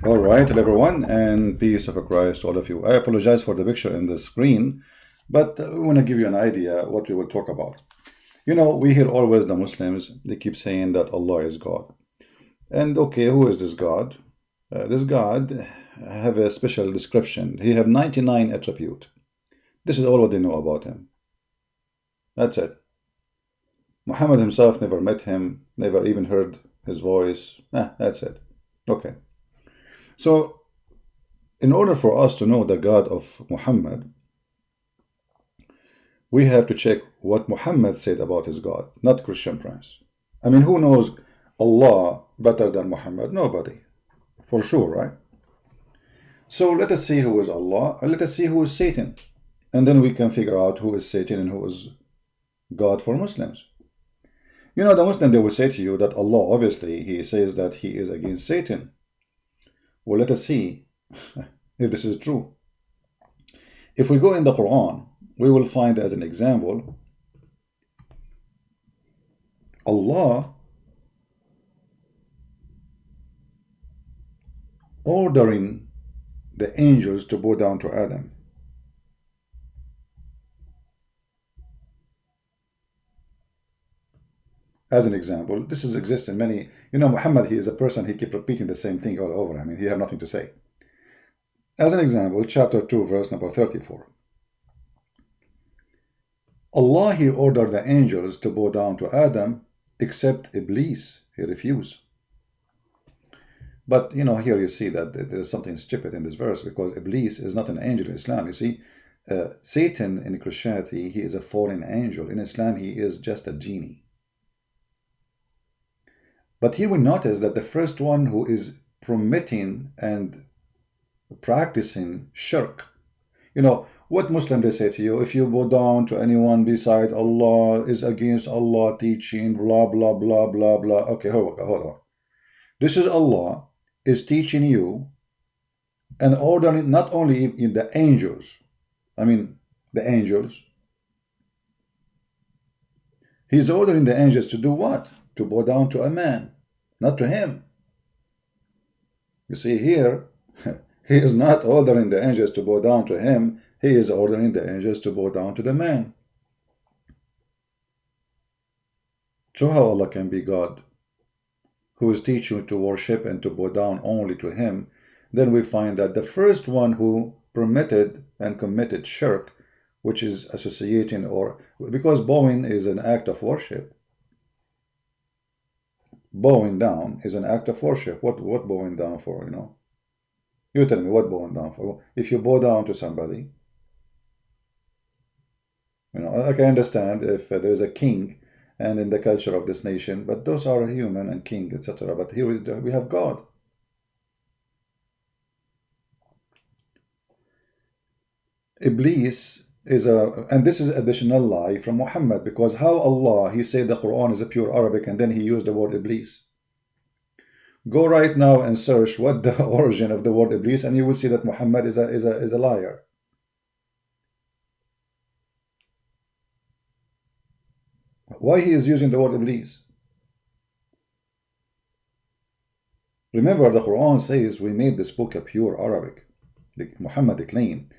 All right, hello everyone, and peace of Christ to all of you. I apologize for the picture in the screen, but I want to give you an idea what we will talk about. You know, we hear always the Muslims, they keep saying that Allah is God. And okay, who is this God? This God have a special description. He have 99 attributes. This is all what they know about him. That's it. Muhammad himself never met him, never even heard his voice. That's it. Okay. So, in order for us to know the God of Muhammad, we have to check what Muhammad said about his God, not ChristianPrince. I mean, who knows Allah better than Muhammad? Nobody. For sure, right? So let us see who is Allah, and let us see who is Satan. And then we can figure out who is Satan and who is God for Muslims. You know, the Muslim, they will say to you that Allah, obviously, he says that he is against Satan. Well, let us see if this is true. If we go in the Quran, we will find as an example, Allah ordering the angels to bow down to Adam. As an example, this exists in many, you know, Muhammad, he is a person, he keeps repeating the same thing all over. I mean, he has nothing to say. As an example, chapter 2, verse number 34. Allah, he ordered the angels to bow down to Adam, except Iblis, he refused. But, you know, here you see that there is something stupid in this verse, because Iblis is not an angel in Islam. You see, Satan in Christianity, he is a fallen angel. In Islam, he is just a genie. But here we notice that the first one who is permitting and practicing shirk, you know, what Muslim they say to you, if you bow down to anyone beside Allah, is against Allah teaching, blah, blah, blah, blah, blah. Okay, hold on. This is Allah is teaching you and ordering not only in the angels, I mean the angels. He's ordering the angels to do what? To bow down to a man, not to him. You see here, he is not ordering the angels to bow down to him. He is ordering the angels to bow down to the man. So how Allah can be God, who is teaching you to worship and to bow down only to him? Then we find that the first one who permitted and committed shirk, which is associating, or because bowing is an act of worship. Bowing down is an act of worship. What bowing down for, you know? You tell me, what bowing down for? If you bow down to somebody, you know, like I understand if there is a king and in the culture of this nation, but those are human and king, etc. But here we have God. Iblis is and this is additional lie from Muhammad, because how Allah, he said the Quran is a pure Arabic and then he used the word Iblis. Go right now and search what the origin of the word Iblis, and you will see that Muhammad is a liar. Why he is using the word Iblis? Remember, the Quran says we made this book a pure Arabic. Muhammad claimed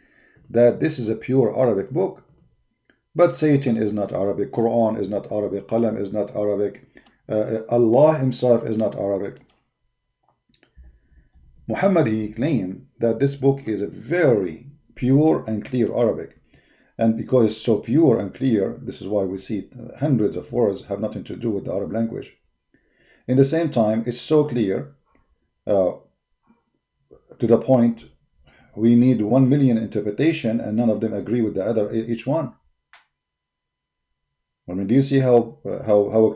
that this is a pure Arabic book. But Satan is not Arabic, Quran is not Arabic, Qalam is not Arabic, Allah himself is not Arabic. Muhammad, he claimed that this book is a very pure and clear Arabic. And because it's so pure and clear, this is why we see hundreds of words have nothing to do with the Arab language. In the same time, it's so clear to the point we need 1 million interpretation and none of them agree with the other, each one. I mean, do you see how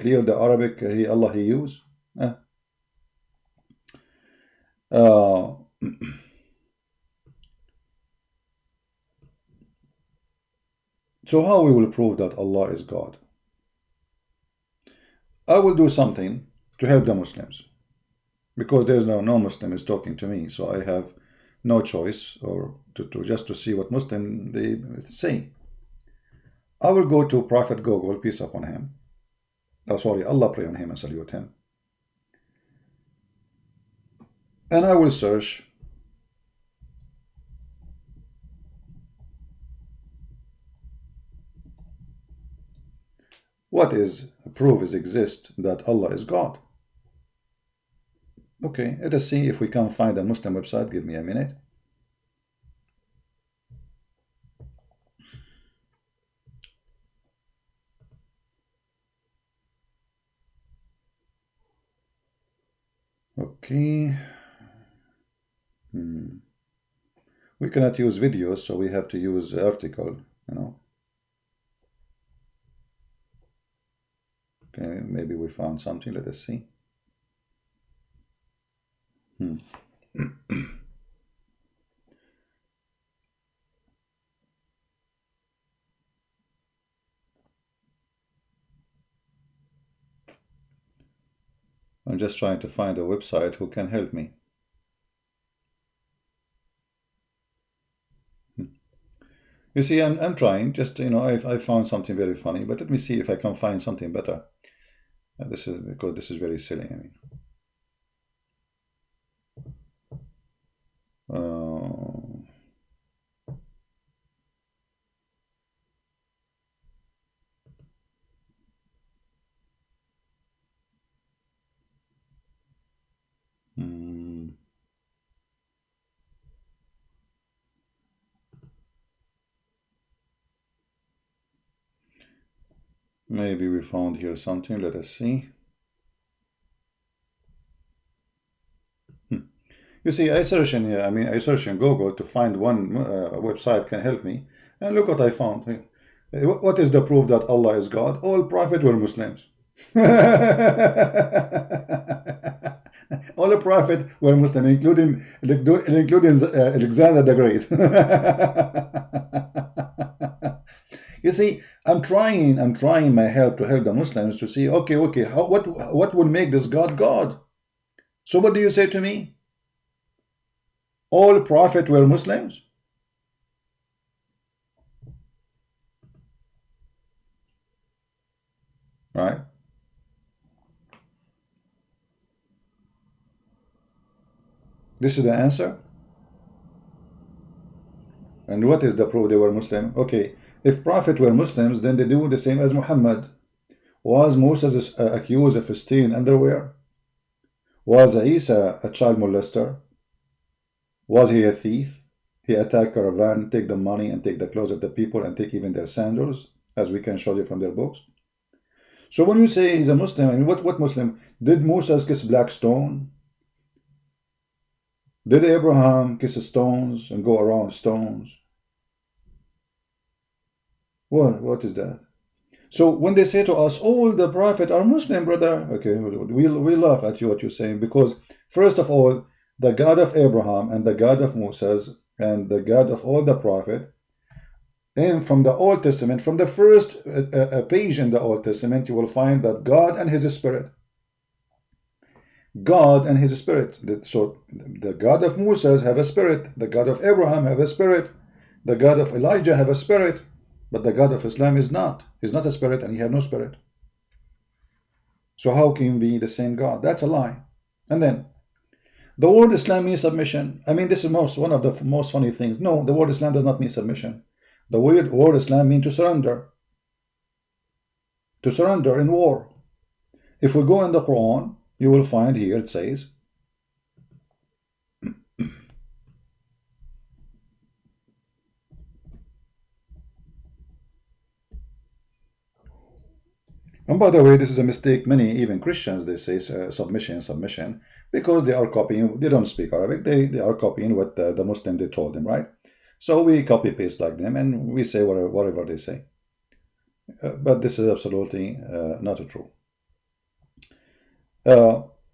clear the Arabic Allah he used? So how we will prove that Allah is God? I will do something to help the Muslims, because there's no Muslim is talking to me, so I have no choice or to see what Muslim they say. I will go to Prophet Google, peace upon him. Oh, sorry, Allah pray on him and salute him. and I will search what is proof is exist that Allah is God. Okay, let us see if we can find a Muslim website. Give me a minute. Okay. We cannot use videos, so we have to use article, you know. Okay, maybe we found something. Let us see. I'm just trying to find a website who can help me. You see, I'm trying. Just, you know, I found something very funny, but let me see if I can find something better. This is because this is very silly. I mean, maybe we found here something. Let us see. You see, I search in Google to find one website can help me, and look what I found. What is the proof that Allah is God? All prophets were Muslims. All the prophets were Muslim, including Alexander the Great. You see, I'm trying my help to help the Muslims to see, okay, what will make this God God? So what do you say to me? All prophets were Muslims? Right? This is the answer. And what is the proof they were Muslim? Okay, if prophets were Muslims, then they do the same as Muhammad. Was Moses accused of stealing underwear? Was Isa a child molester? Was he a thief? He attacked caravan, take the money and take the clothes of the people and take even their sandals, as we can show you from their books. So when you say he's a Muslim, I mean, what Muslim? Did Moses kiss black stone? Did Abraham kiss stones and go around stones? What is that? So when they say to us, all the prophets are Muslim, brother, okay, we laugh at you what you're saying, because first of all, the God of Abraham and the God of Moses and the God of all the prophets, and from the Old Testament, from the first page in the Old Testament, you will find that God and His Spirit. God and His Spirit. So the God of Moses have a spirit, the God of Abraham have a spirit, the God of Elijah have a spirit, but the God of Islam is not. He's not a spirit and He have no spirit. So how can he be the same God? That's a lie. And then the word Islam means submission. I mean, this is one of the most funny things. No, the word Islam does not mean submission. The word Islam means to surrender. To surrender in war. If we go in the Quran, you will find here it says, and by the way, this is a mistake. Many, even Christians, they say submission, because they are copying. They don't speak Arabic. They are copying what the Muslim they told them, right? So we copy paste like them, and we say whatever they say. But this is absolutely not true.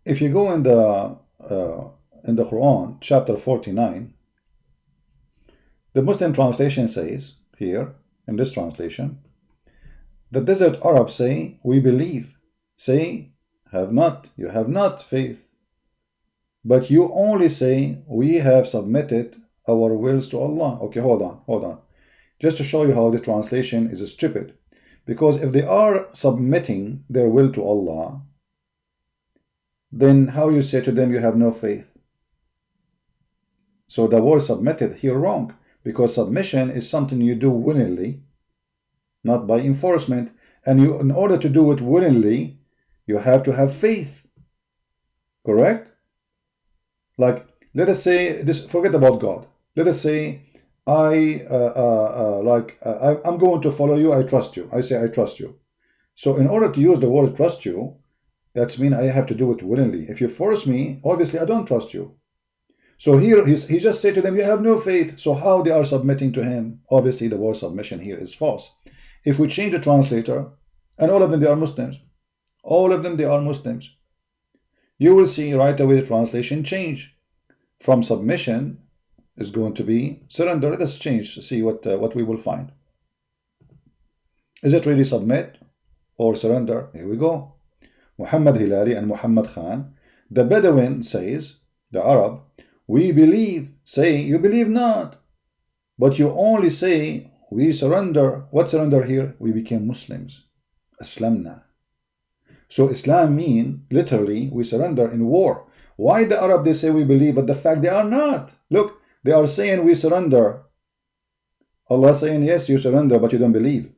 If you go in the Quran, chapter 49, the Muslim translation says here in this translation, the desert Arabs say, we believe. Say, you have not faith. But you only say, we have submitted our wills to Allah. Okay, hold on. Just to show you how the translation is stupid. Because if they are submitting their will to Allah, then how you say to them you have no faith? So the word submitted here wrong, because submission is something you do willingly, not by enforcement. And you, in order to do it willingly, you have to have faith. Correct? Like, let us say this, forget about God. Let us say I'm going to follow you, I trust you. I say I trust you. So in order to use the word trust you, that's mean I have to do it willingly. If you force me, obviously I don't trust you. So here he just said to them, you have no faith. So how they are submitting to him? Obviously the word submission here is false. If we change the translator, and all of them they are Muslims, all of them they are Muslims, you will see right away the translation change. From submission is going to be surrender. Let us change to see what we will find. Is it really submit or surrender? Here we go. Muhammad Hilali and Muhammad Khan. The Bedouin says, the Arab, we believe. Say, you believe not, but you only say we surrender. What surrender here? We became Muslims. Aslamna. So Islam mean literally we surrender in war. Why the Arab they say we believe, but the fact they are not? Look, they are saying we surrender. Allah saying yes, you surrender, but you don't believe.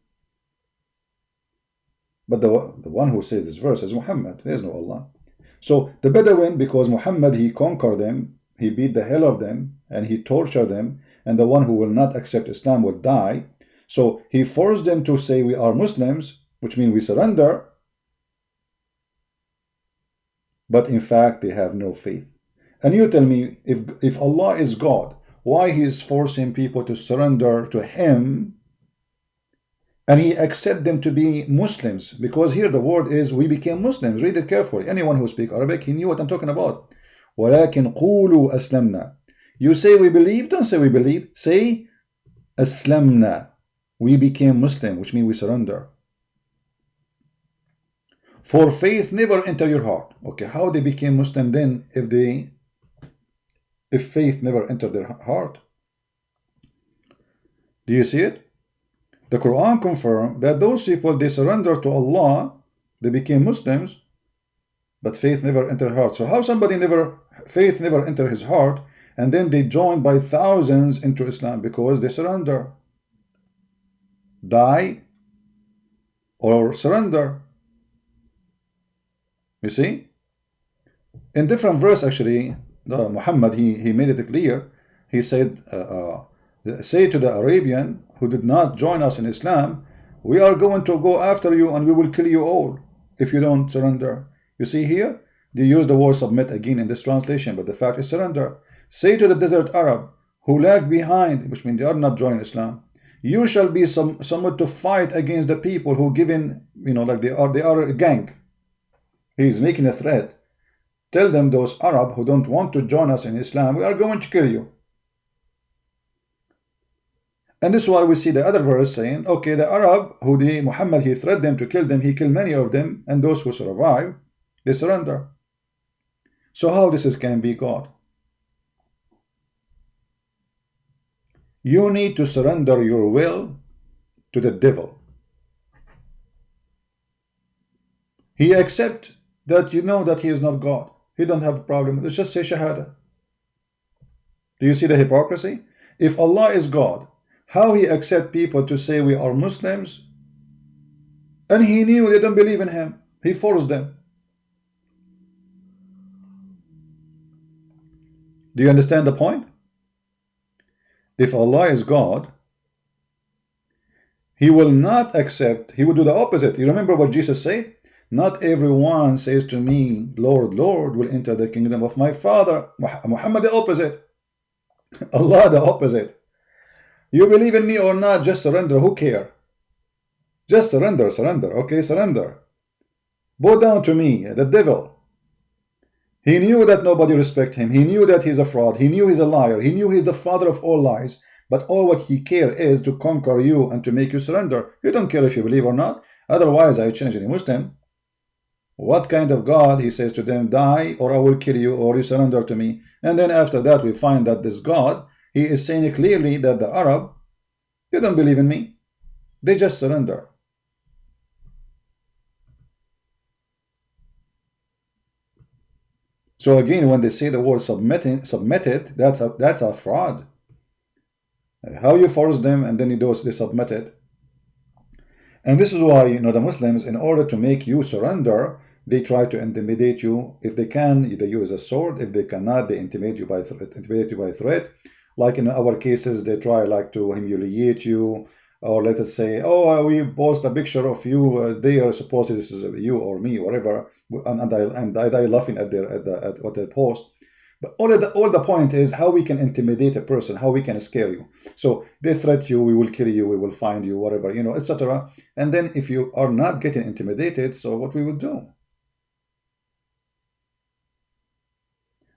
But the one who says this verse is Muhammad. There is no Allah. So the Bedouin, because Muhammad he conquered them, he beat the hell of them, and he tortured them, and the one who will not accept Islam will die. So he forced them to say we are Muslims, which means we surrender. But in fact they have no faith. And you tell me, if Allah is God, why he is forcing people to surrender to him, and he accept them to be Muslims? Because here the word is we became Muslims. Read it carefully. Anyone who speaks Arabic, he knew what I'm talking about. وَلَكِنْ قُولُوا أَسْلَمْنَا. You say we believe, don't say we believe. Say أَسْلَمْنَا. We became Muslim, which means we surrender. For faith never enter your heart. Okay, how they became Muslim then if faith never entered their heart? Do you see it? The Quran confirms that those people, they surrender to Allah, they became Muslims, but faith never entered heart. So how somebody faith never entered his heart, and then they join by thousands into Islam? Because they surrender. Die or surrender. You see? In different verse actually, Muhammad, he made it clear. He said, say to the Arabian who did not join us in Islam, we are going to go after you and we will kill you all if you don't surrender. You see here, they use the word submit again in this translation, but the fact is surrender. Say to the desert Arab who lag behind, which means they are not joining Islam, you shall be someone to fight against the people who given, like they are a gang. He is making a threat. Tell them, those Arab who don't want to join us in Islam, we are going to kill you. And this is why we see the other verse saying, okay, the Arab who Muhammad he threatened them to kill them, he killed many of them, and those who survive, they surrender. So how this can be God? You need to surrender your will to the devil. He accepts that you know that he is not God. He don't have a problem. Let's just say Shahada. Do you see the hypocrisy? If Allah is God, how he accept people to say we are Muslims, and he knew they don't believe in him. He forced them. Do you understand the point? If Allah is God, he will not accept, he will do the opposite. You remember what Jesus said? Not everyone says to me, Lord, Lord, will enter the kingdom of my Father. Muhammad the opposite. Allah the opposite. You believe in me or not, just surrender. Who care? Just surrender, surrender. Okay, surrender. Bow down to me, the devil. He knew that nobody respect him. He knew that he's a fraud. He knew he's a liar. He knew he's the father of all lies. But all what he care is to conquer you and to make you surrender. You don't care if you believe or not. Otherwise, I change any Muslim. What kind of God? He says to them, die or I will kill you, or you surrender to me. And then after that we find that this God, he is saying clearly that the Arab, they don't believe in me. They just surrender. So again, when they say the word submitted, that's a fraud. How you force them and then they submit it? And this is why, you know, the Muslims, in order to make you surrender, they try to intimidate you. If they can, they use a sword. If they cannot, they intimidate you by threat. Like in our cases, they try like to humiliate you, or let us say, oh, we post a picture of you there, supposedly this is you or me, whatever, and I die laughing at what they post. But all the point is how we can intimidate a person, how we can scare you. So they threat you, we will kill you, we will find you, whatever, you know, etc. And then if you are not getting intimidated, so what we will do?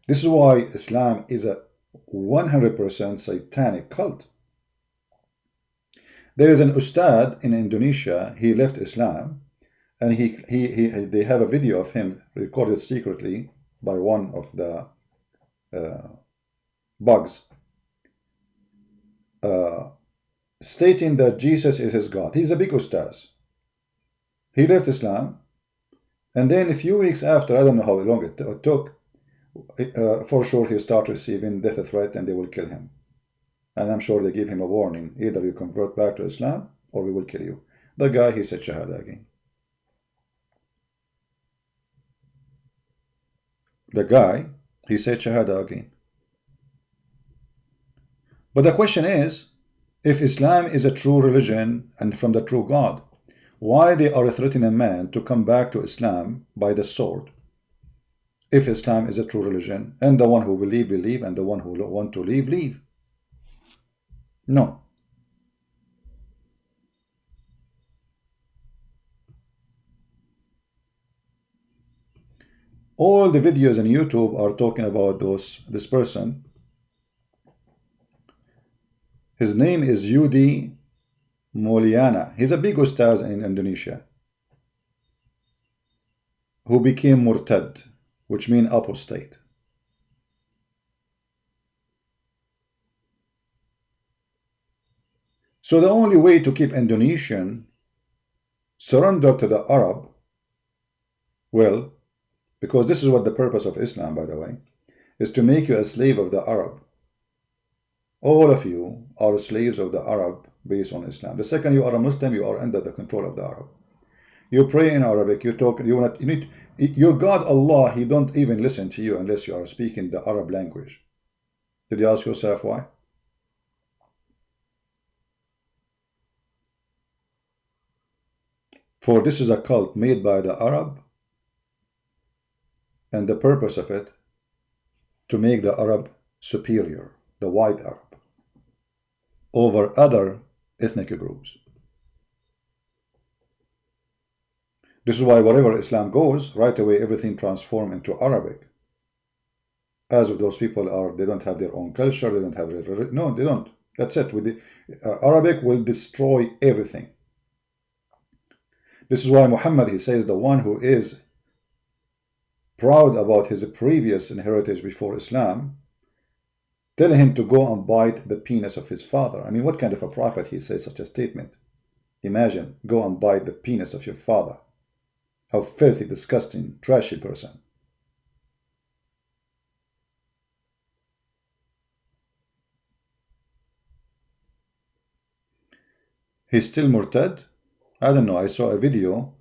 This is why Islam is a 100% satanic cult. There is an ustad in Indonesia. He left Islam, and they have a video of him recorded secretly by one of the bugs, stating that Jesus is his God. He's a big ustaz. He left Islam, and then a few weeks after, I don't know how long it took, for sure he started receiving death threat and they will kill him. And I'm sure they give him a warning, either you convert back to Islam or we will kill you. The guy, he said Shahada again. The guy, he said Shahada again. But the question is, if Islam is a true religion and from the true God, why they are threatening a man to come back to Islam by the sword? If Islam is a true religion, and the one who believe, and the one who want to leave, leave. No. All the videos on YouTube are talking about this person. His name is Yudi Moliana. He's a big ustaz in Indonesia who became murtad, which means apostate. So the only way to keep Indonesian surrender to the Arab, well, because this is what the purpose of Islam, by the way, is to make you a slave of the Arab. All of you are slaves of the Arab based on Islam. The second you are a Muslim, you are under the control of the Arab. You pray in Arabic, you talk, your God Allah, He don't even listen to you unless you are speaking the Arab language. Did you ask yourself why? For this is a cult made by the Arab, and the purpose of it to make the Arab superior, the white Arab, over other ethnic groups. This is why wherever Islam goes, right away everything transforms into Arabic. As if those people they don't have their own culture, they don't have their, no, they don't. That's it. With the Arabic will destroy everything. This is why Muhammad, he says, the one who is proud about his previous heritage before Islam, tell him to go and bite the penis of his father. I mean, what kind of a prophet he says such a statement? Imagine, go and bite the penis of your father. How filthy, disgusting, trashy person. He's still murtad? I don't know. I saw a video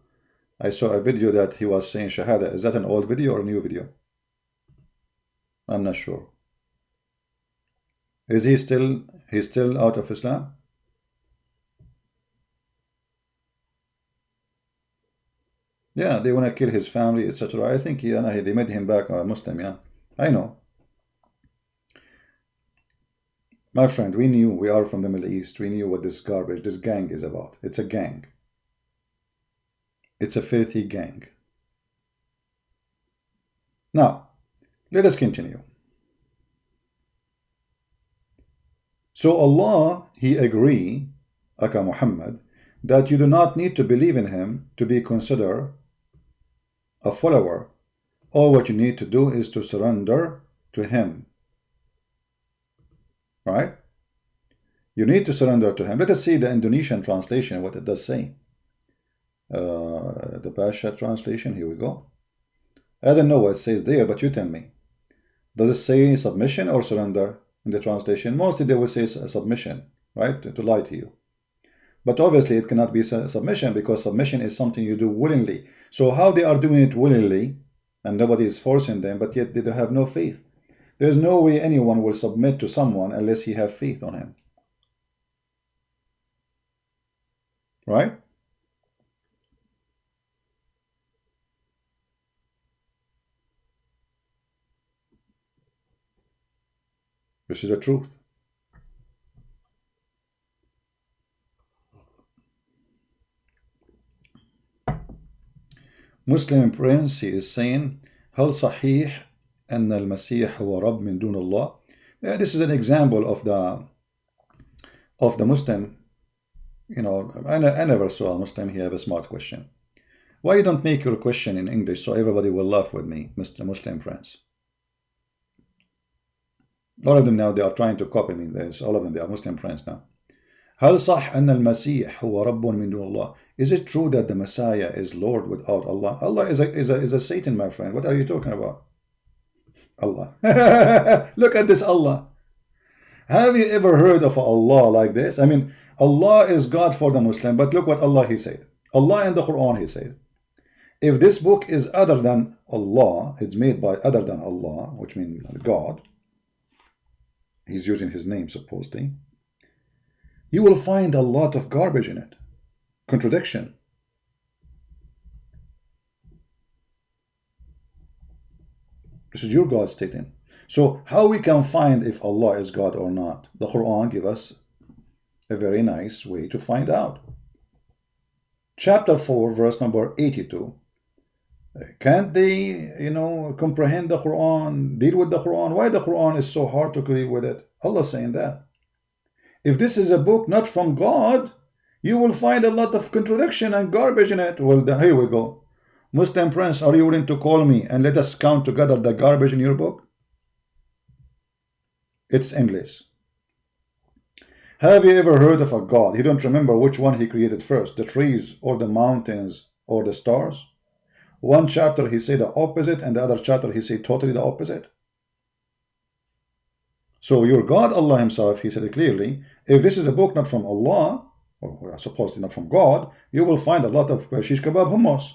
that he was saying Shahada. Is that an old video or a new video? I'm not sure. Is he's still out of Islam? Yeah, they want to kill his family, etc. I think they made him back a Muslim, yeah. I know. My friend, we are from the Middle East. We knew what this garbage, this gang is about. It's a gang. It's a filthy gang. Now, let us continue. So Allah, He agree, Aka Muhammad, that you do not need to believe in Him to be considered a follower. All what you need to do is to surrender to Him. Right? You need to surrender to Him. Let us see the Indonesian translation, what it does say. The Pasha translation, here we go. I don't know what it says there, but you tell me. Does it say submission or surrender in the translation? Mostly they will say submission, right? To lie to you. But obviously it cannot be submission, because submission is something you do willingly. So how they are doing it willingly, and nobody is forcing them, but yet they don't have no faith. There's no way anyone will submit to someone unless he have faith on him. Right? This is the truth. Muslim Prince, he is saying, هل صحيح أن المسيح هو رب من دون الله? This is an example of the Muslim. You know, I never saw a Muslim here have a smart question. Why you don't make your question in English so everybody will laugh with me, Mr. Muslim Prince? All of them now, they are trying to copy me. All of them, they are Muslim Prince now. هل صح أن المسيح هو رب من دون الله? Is it true that the Messiah is Lord without Allah? Allah is a Satan, my friend. What are you talking about? Allah. Look at this Allah. Have you ever heard of Allah like this? I mean, Allah is God for the Muslim, but look what Allah, he said. Allah in the Quran, he said, if this book is other than Allah, it's made by other than Allah, which means God, he's using his name supposedly, you will find a lot of garbage in it. Contradiction. This is your God stating. So how we can find if Allah is God or not? The Quran gives us a very nice way to find out. Chapter 4, verse number 82. Can't they, comprehend the Quran, deal with the Quran? Why the Quran is so hard to agree with it? Allah saying that. If this is a book not from God, you will find a lot of contradiction and garbage in it. Well, here we go. Muslim Prince, are you willing to call me and let us count together the garbage in your book? It's endless. Have you ever heard of a God? You don't remember which one he created first, the trees or the mountains or the stars? One chapter he said the opposite, and the other chapter he said totally the opposite. So your God, Allah himself, he said it clearly, if this is a book not from Allah, or supposedly not from God, you will find a lot of shish kebab hummus.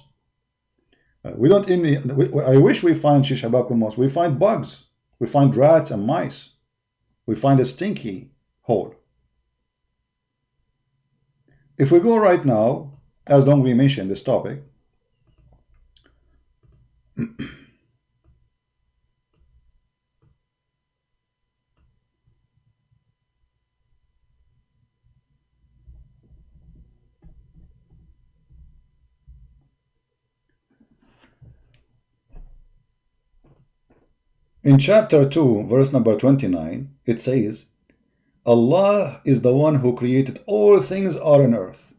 I wish we find shish kebab hummus. We find bugs. We find rats and mice. We find a stinky hole. If we go right now, as long we mentioned this topic, in chapter 2, verse number 29, it says, Allah is the one who created all things on earth.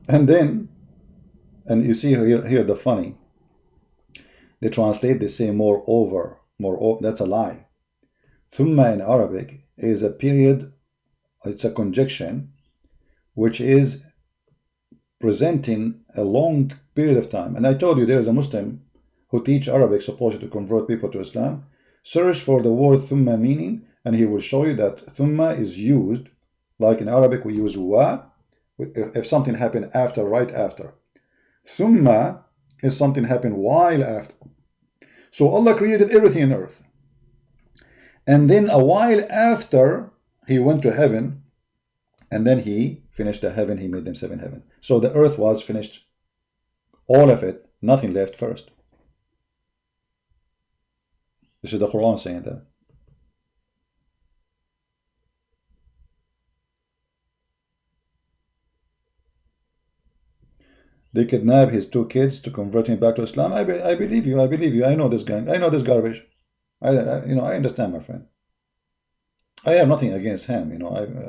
And then, and you see here the funny, they translate, they say moreover, that's a lie. Thumma in Arabic is a period, it's a conjunction, which is presenting a long period of time. And I told you there is a Muslim who teach Arabic, supposed to convert people to Islam. Search for the word thumma meaning, and he will show you that thumma is used, like in Arabic we use wa, if something happened after, right after. Thumma is something happened while after. So Allah created everything on earth. And then a while after, he went to heaven, and then he finished the heaven, he made them 7 heaven. So the earth was finished, all of it, nothing left first. This is the Quran saying that. They kidnapped his 2 kids to convert him back to Islam. I believe you. I believe you. I know this guy. I know this garbage. I understand, my friend. I have nothing against him.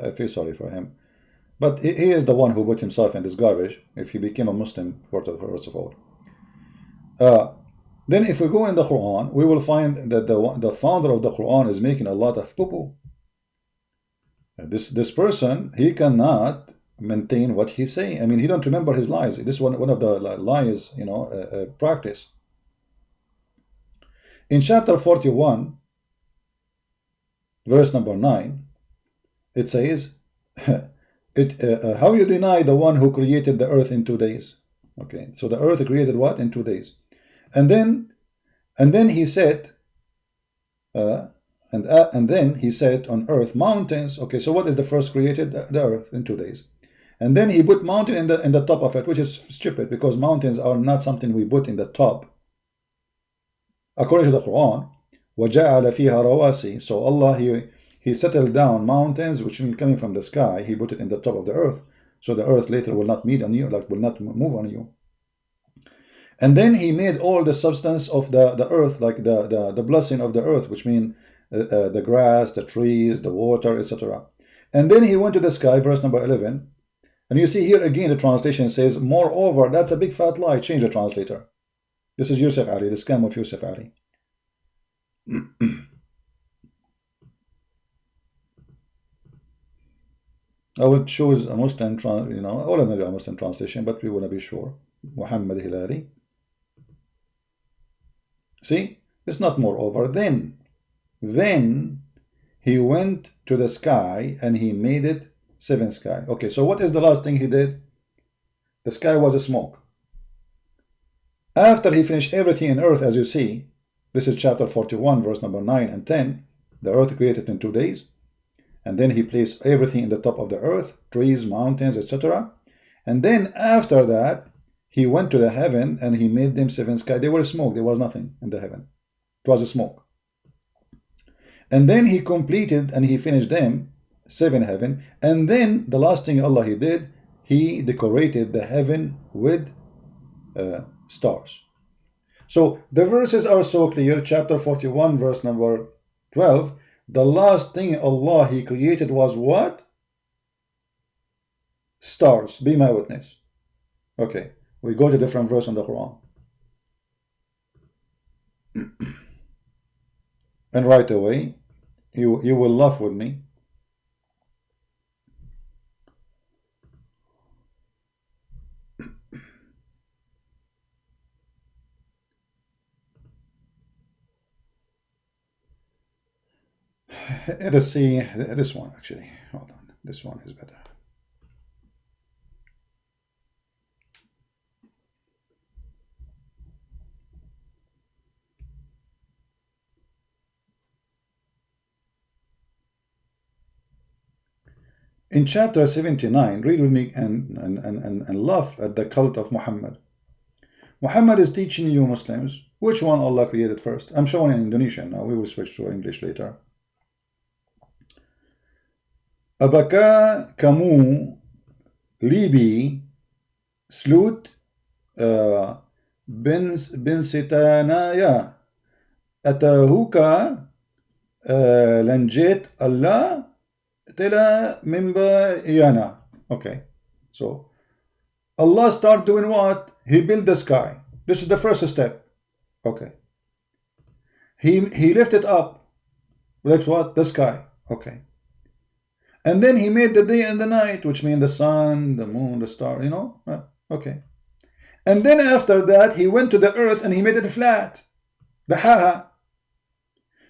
I feel sorry for him. But he is the one who put himself in this garbage. If he became a Muslim, first of all. Then if we go in the Quran, we will find that the founder of the Quran is making a lot of poo-poo. This person, he cannot maintain what he's saying. I mean, he don't remember his lies. This is one of the lies, practice. In chapter 41, verse number 9, it says, how you deny the one who created the earth in 2 days? Okay, so the earth created what? In 2 days. And then he said, and then he said on earth, mountains. Okay, so what is the first created? The earth in 2 days. And then he put mountain in the top of it, which is stupid, because mountains are not something we put in the top. According to the Quran, وَجَعَلَ فِيهَا رَوَاسِي. So Allah, he settled down mountains, which means coming from the sky. He put it in the top of the earth, so the earth later will not meet on you, like will not move on you. And then he made all the substance of the earth, like the blessing of the earth, which means the grass, the trees, the water, etc. And then he went to the sky, verse number 11. And you see here again the translation says, moreover. That's a big fat lie. Change the translator. This is Yusuf Ali, the scam of Yusuf Ali. I would choose a Muslim, all of them are a Muslim translation, but we want to be sure. Muhammad Hilali. See, it's not moreover. Then he went to the sky and he made it 7 sky. Okay, so what is the last thing he did? The sky was a smoke. After he finished everything in earth, as you see, this is chapter 41, verse number 9 and 10. The earth created in 2 days. And then he placed everything in the top of the earth, trees, mountains, etc. And then after that, he went to the heaven and he made them 7 sky. They were smoke. There was nothing in the heaven. It was a smoke. And then he completed and he finished them 7 heaven. And then the last thing Allah he did, he decorated the heaven with stars. So the verses are so clear. Chapter 41, verse number 12. The last thing Allah he created was what? Stars. Be my witness. Okay, we go to different verse in the Quran. And right away, you will laugh with me. Let's see this one actually. Hold on, this one is better. In chapter 79, read with me and laugh at the cult of Muhammad. Muhammad is teaching you Muslims which one Allah created first. I'm showing in Indonesian now. We will switch to English later. Apakah kamu libi slut bin sitanaya atahuka lanjit Allah tela mimba yana. Okay, so Allah start doing what? He built the sky. This is the first step. Okay, he lifted up. Lift what? The sky. Okay. And then he made the day and the night, which mean the sun, the moon, the star, okay. And then after that, he went to the earth and he made it flat. The ha.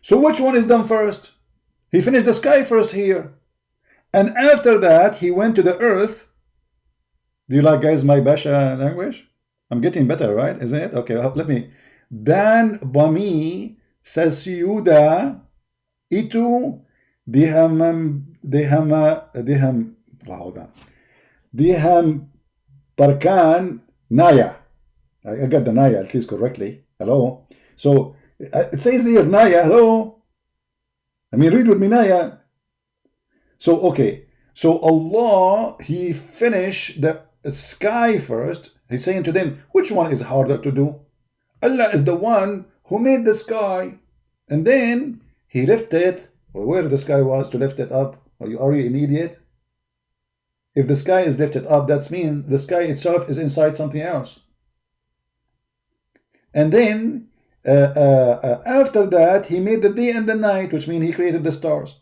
So which one is done first? He finished the sky first here. And after that, he went to the earth. Do you like, guys, my Basha language? I'm getting better, right? Isn't it? Okay, let me. Dan bami sasiyuda itu diham parkan naya. I got the naya at least correctly. Hello. So it says here naya. Hello. I mean, read with me naya. So okay. So Allah he finished the sky first. He's saying to them, which one is harder to do? Allah is the one who made the sky, and then he lifted where the sky was to lift it up. Are you an idiot? If the sky is lifted up, that means the sky itself is inside something else. And then after that, he made the day and the night, which means he created the stars.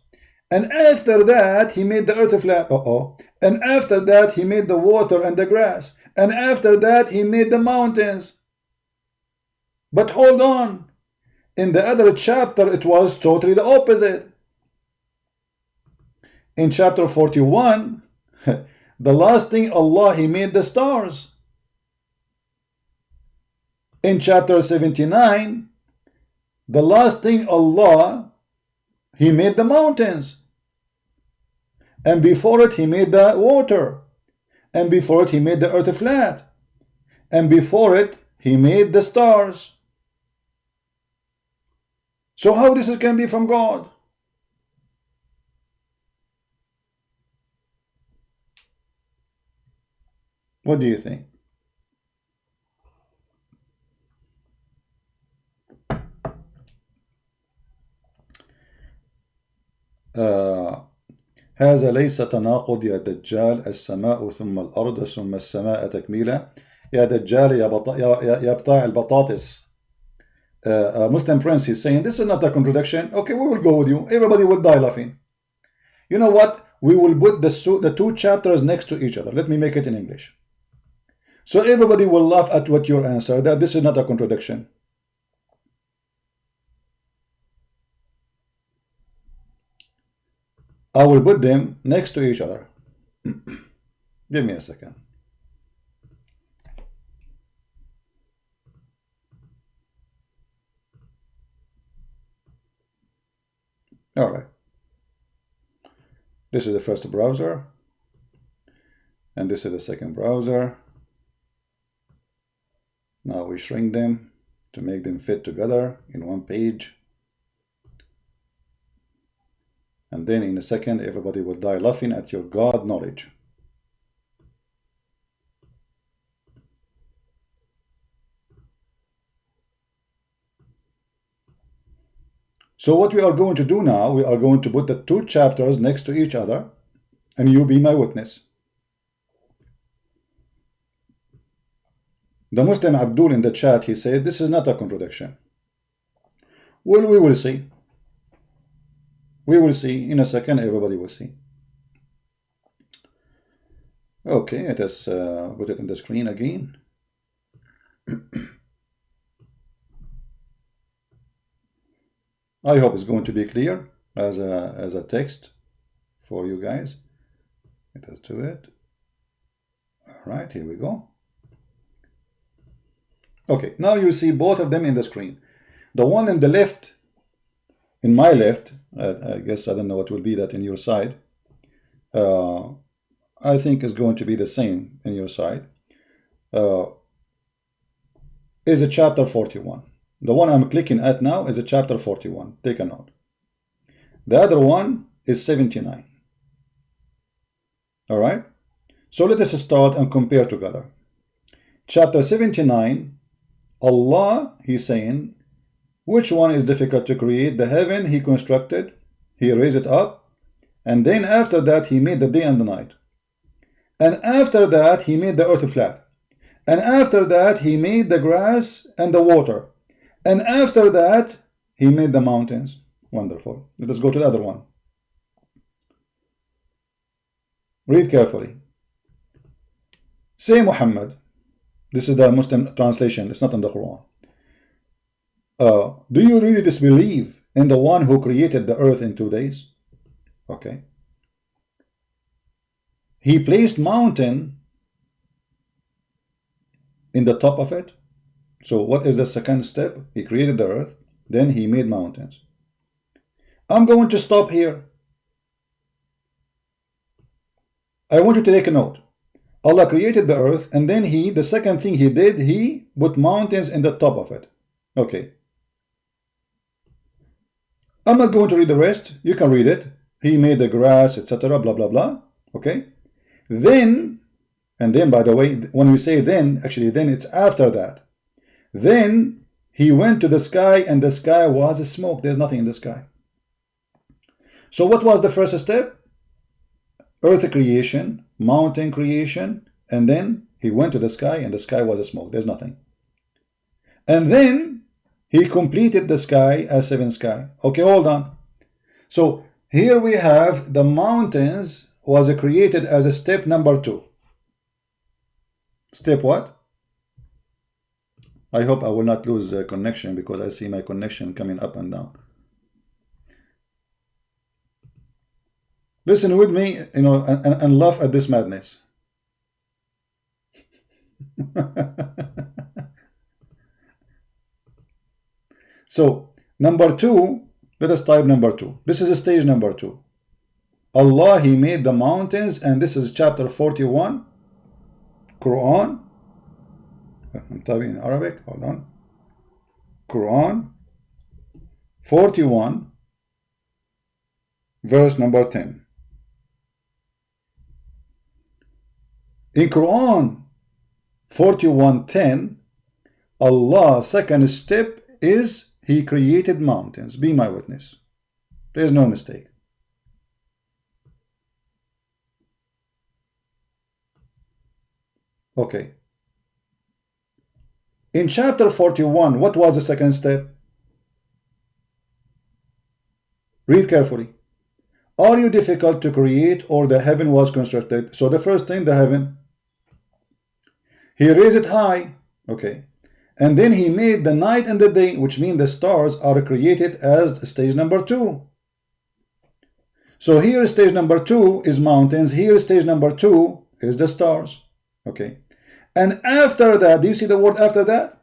And after that, he made the earth flat. And after that, he made the water and the grass. And after that, he made the mountains. But hold on. In the other chapter, it was totally the opposite. In chapter 41, the last thing Allah, He made the stars. In chapter 79, the last thing Allah, He made the mountains. And before it, He made the water. And before it, He made the earth flat. And before it, He made the stars. So how this can be from God? What do you think? هذا ليس تناقض يا دجال، السماء ثم الأرض ثم السماء تكميلا. يا دجال يا بتاع البطاطس. Muslim Prince is saying this is not a contradiction. Okay, we will go with you. Everybody will die laughing. You know what? We will put the two chapters next to each other. Let me make it in English. So everybody will laugh at what your answer, that this is not a contradiction. I will put them next to each other. Give me a second. All right. This is the first browser. And this is the second browser. Now we shrink them to make them fit together in one page. And then in a second, everybody will die laughing at your God knowledge. So what we are going to do now, we are going to put the two chapters next to each other, and you be my witness. The Muslim Abdul in the chat, he said, this is not a contradiction. Well, we will see. We will see. In a second, everybody will see. Okay, let us put it on the screen again. I hope it's going to be clear as a text for you guys. Let us do it. All right, here we go. Okay, now you see both of them in the screen. The one in the left, in my left, I guess I don't know what will be that in your side. I think is going to be the same in your side. Is a chapter 41. The one I'm clicking at now is a chapter 41. Take a note. The other one is 79. All right. So let us start and compare together. Chapter 79. Allah, He's saying, which one is difficult to create? The heaven He constructed, He raised it up, and then after that He made the day and the night. And after that He made the earth flat. And after that He made the grass and the water. And after that He made the mountains. Wonderful. Let us go to the other one. Read carefully. Say Muhammad. This is the Muslim translation. It's not in the Quran. Do you really disbelieve in the one who created the earth in 2 days? Okay. He placed mountain in the top of it. So what is the second step? He created the earth. Then He made mountains. I'm going to stop here. I want you to take a note. Allah created the earth, and then the second thing He did, He put mountains in the top of it. Okay. I'm not going to read the rest. You can read it. He made the grass, etc. Blah, blah, blah. Okay. Then, and then by the way, when we say then, actually then it's after that. Then He went to the sky, and the sky was smoke. There's nothing in the sky. So what was the first step? Earth creation, mountain creation, and then He went to the sky, and the sky was smoke. There's nothing. And then He completed the sky as seventh sky. Okay, hold on. So here we have the mountains was created as a step number 2. Step what? I hope I will not lose connection, because I see my connection coming up and down. Listen with me, you know, and laugh at this madness. So, number 2, let us type number 2. This is stage number 2. Allah, He made the mountains, and this is chapter 41, Quran. I'm typing in Arabic, hold on. Quran 41, verse number 10. In Quran 41:10, Allah's second step is He created mountains. Be my witness. There is no mistake. Okay. In chapter 41, what was the second step? Read carefully. Are you difficult to create, or the heaven was constructed? So the first thing, the heaven. He raised it high. Okay. And then He made the night and the day, which means the stars are created as stage number 2. So here stage number 2 is mountains. Here stage number 2 is the stars. Okay. And after that, do you see the word after that?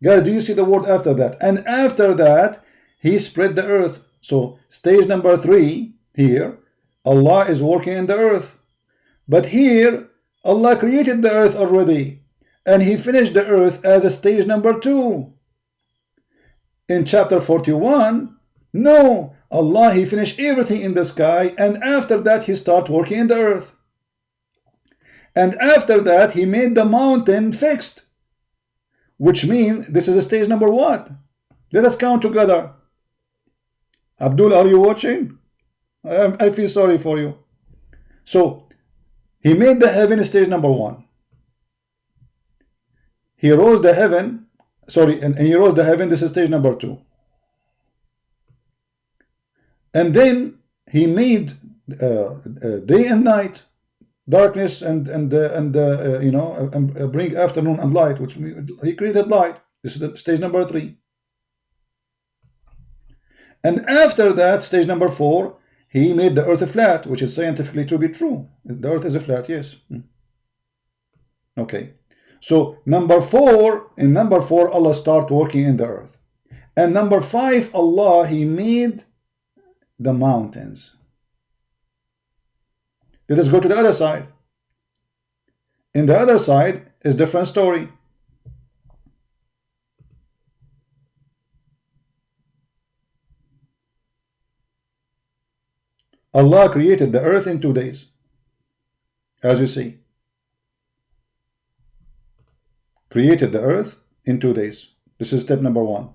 Guys, do you see the word after that? And after that, He spread the earth. So stage number 3 here, Allah is working in the earth. But here, Allah created the earth already, and He finished the earth as a stage number 2. In chapter 41, no, Allah, He finished everything in the sky, and after that He started working in the earth. And after that, He made the mountain fixed, which means this is a stage number what? Let us count together. Abdul, are you watching? I feel sorry for you. So, He made the heaven stage number 1. He rose the heaven, and He rose the heaven, this is stage number 2. And then He made day and night, darkness and you know, and bring afternoon and light, which He created light. This is stage number 3. And after that, stage number 4, He made the earth flat, which is scientifically to be true. The earth is a flat, yes. Okay. So in number 4, Allah started working in the earth. And number 5, Allah, He made the mountains. Let us go to the other side. In the other side is different story. Allah created the earth in 2 days, as you see. Created the earth in 2 days. This is step number 1.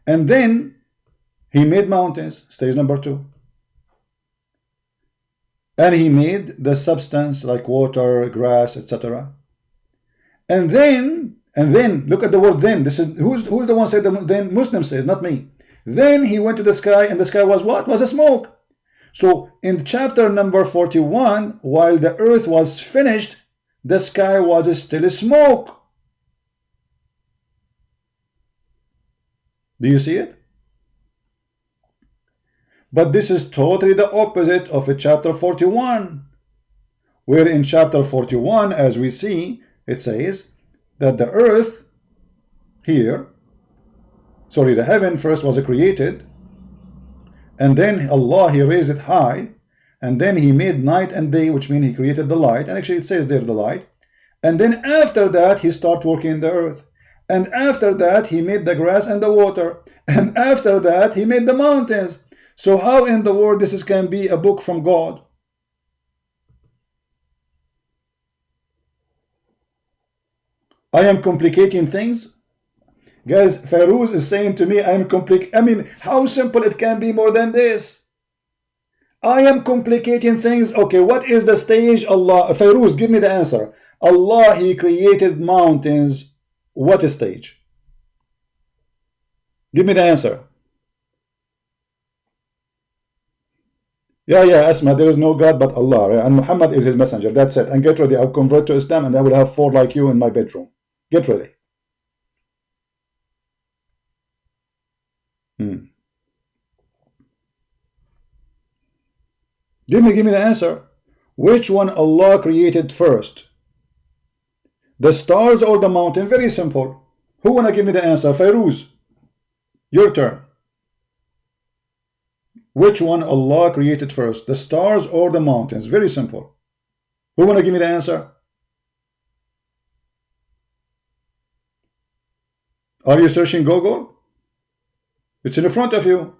And then He made mountains, stage number 2. And He made the substance like water, grass, etc. And then look at the word then. This is who's the one said the then? Muslim says, not me. Then He went to the sky, and the sky was what? Was a smoke. So in chapter number 41, while the earth was finished, the sky was still smoke. Do you see it? But this is totally the opposite of chapter 41, where in chapter 41, as we see, it says that the earth here, the heaven first was created, and then Allah, He raised it high, and then He made night and day, which means He created the light, and actually it says there the light, and then after that He started working in the earth, and after that He made the grass and the water, and after that He made the mountains. So how in the world this can be a book from God? I am complicating things. Guys, Fairuz is saying to me, I mean, how simple it can be more than this? I am complicating things. Okay, what is the stage? Allah, Fairuz, give me the answer. Allah, He created mountains. What stage? Give me the answer. Yeah, Asma, there is no God but Allah, and Muhammad is His messenger. That's it. And get ready. I'll convert to Islam, and I will have 4 like you in my bedroom. Get ready. Give me the answer. Which one Allah created first? The stars or the mountain? Very simple. Who wanna give me the answer? Fairuz, your turn. Which one Allah created first? The stars or the mountains? Very simple. Who wanna give me the answer? Are you searching Google? It's in front of you.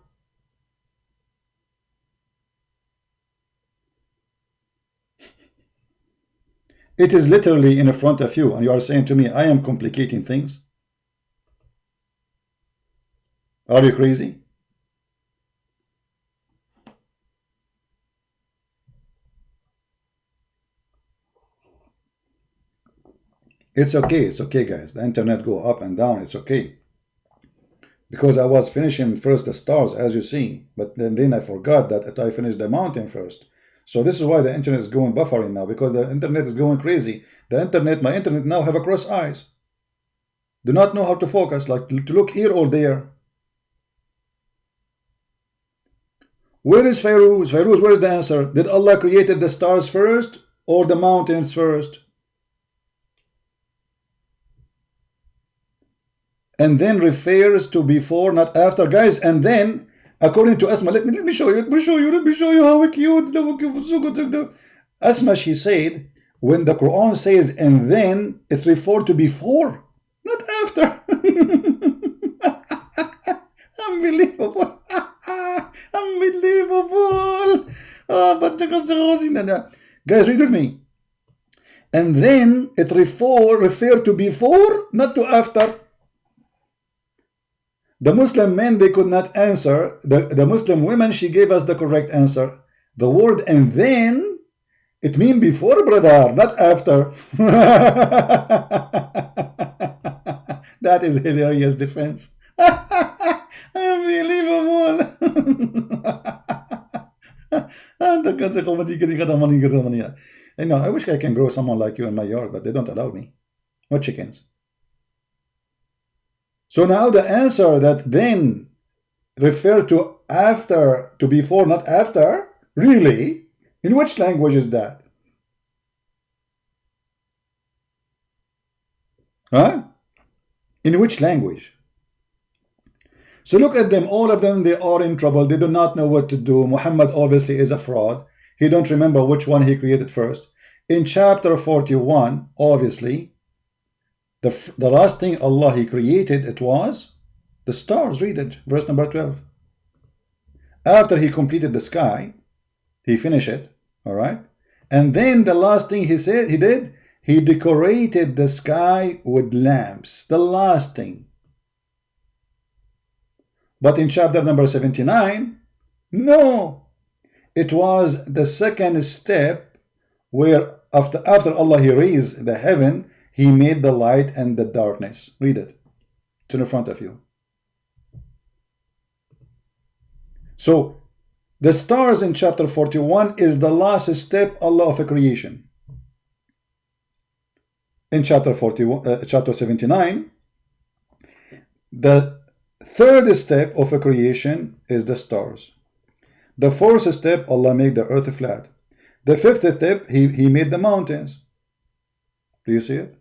It is literally in front of you, and you are saying to me, I am complicating things. Are you crazy? It's okay, guys. The internet go up and down. It's okay. Because I was finishing first the stars, as you see, but then I forgot that I finished the mountain first. So this is why the internet is going buffering now, because the internet is going crazy. The internet, my internet now have a cross eyes. Do not know how to focus, like to look here or there. Where is Fairuz? Fairuz, where is the answer? Did Allah created the stars first or the mountains first? And then refers to before, not after, guys. And then, according to Asma, let me show you. Let me show you how cute. Asma, she said, when the Quran says and then, it's referred to before, not after. Unbelievable. Unbelievable. Guys, read with me. And then it refer to before, not to after. The Muslim men, they could not answer. The Muslim women, she gave us the correct answer. The word and then, it means before, brother, not after. That is hilarious defense. Unbelievable. You know, I wish I can grow someone like you in my yard, but they don't allow me. What chickens? So now the answer that then refer to after, to before, not after, really? In which language is that? Huh? In which language? So look at them, all of them, they are in trouble. They do not know what to do. Muhammad obviously is a fraud. He don't remember which one he created first. In chapter 41, obviously, the last thing Allah he created, it was the stars. Read it, verse number 12. After he completed the sky, he finished it, all right? And then the last thing he said, he decorated the sky with lamps. The last thing. But in chapter number 79, no. It was the second step where after Allah he raised the heaven, he made the light and the darkness. Read it. It's in front of you. So the stars in chapter 41 is the last step Allah of a creation. In chapter 79, the third step of a creation is the stars. The fourth step, Allah made the earth flat. The fifth step, he made the mountains. Do you see it?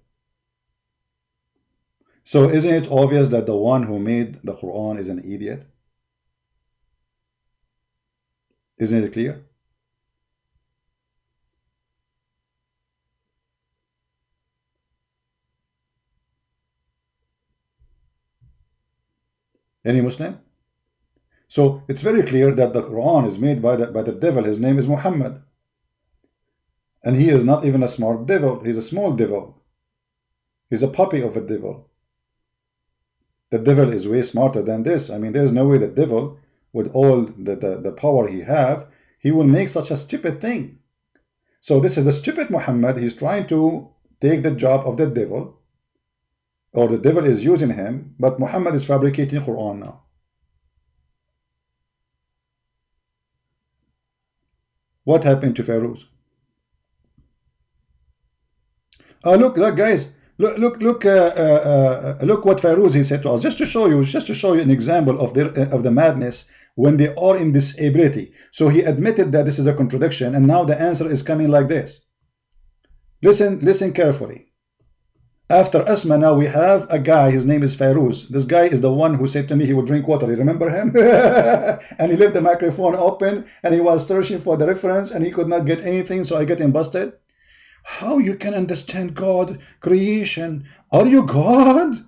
So isn't it obvious that the one who made the Quran is an idiot? Isn't it clear? Any Muslim? So it's very clear that the Quran is made by the devil. His name is Muhammad. And he is not even a smart devil. He's a small devil. He's a puppy of a devil. The devil is way smarter than this. I mean, there's no way the devil, with all the power he have, he will make such a stupid thing. So this is the stupid Muhammad. He's trying to take the job of the devil, or the devil is using him, but Muhammad is fabricating Quran now. What happened to Fairuz? Look, guys, Look what Fairuz he said to us, just to show you an example of the madness when they are in disability. So he admitted that this is a contradiction, and now the answer is coming like this. Listen carefully. After Asma, now we have a guy, his name is Fairuz. This guy is the one who said to me he would drink water. You remember him? And he left the microphone open, and he was searching for the reference, and he could not get anything, so I get him busted. How you can understand God, creation? Are you God?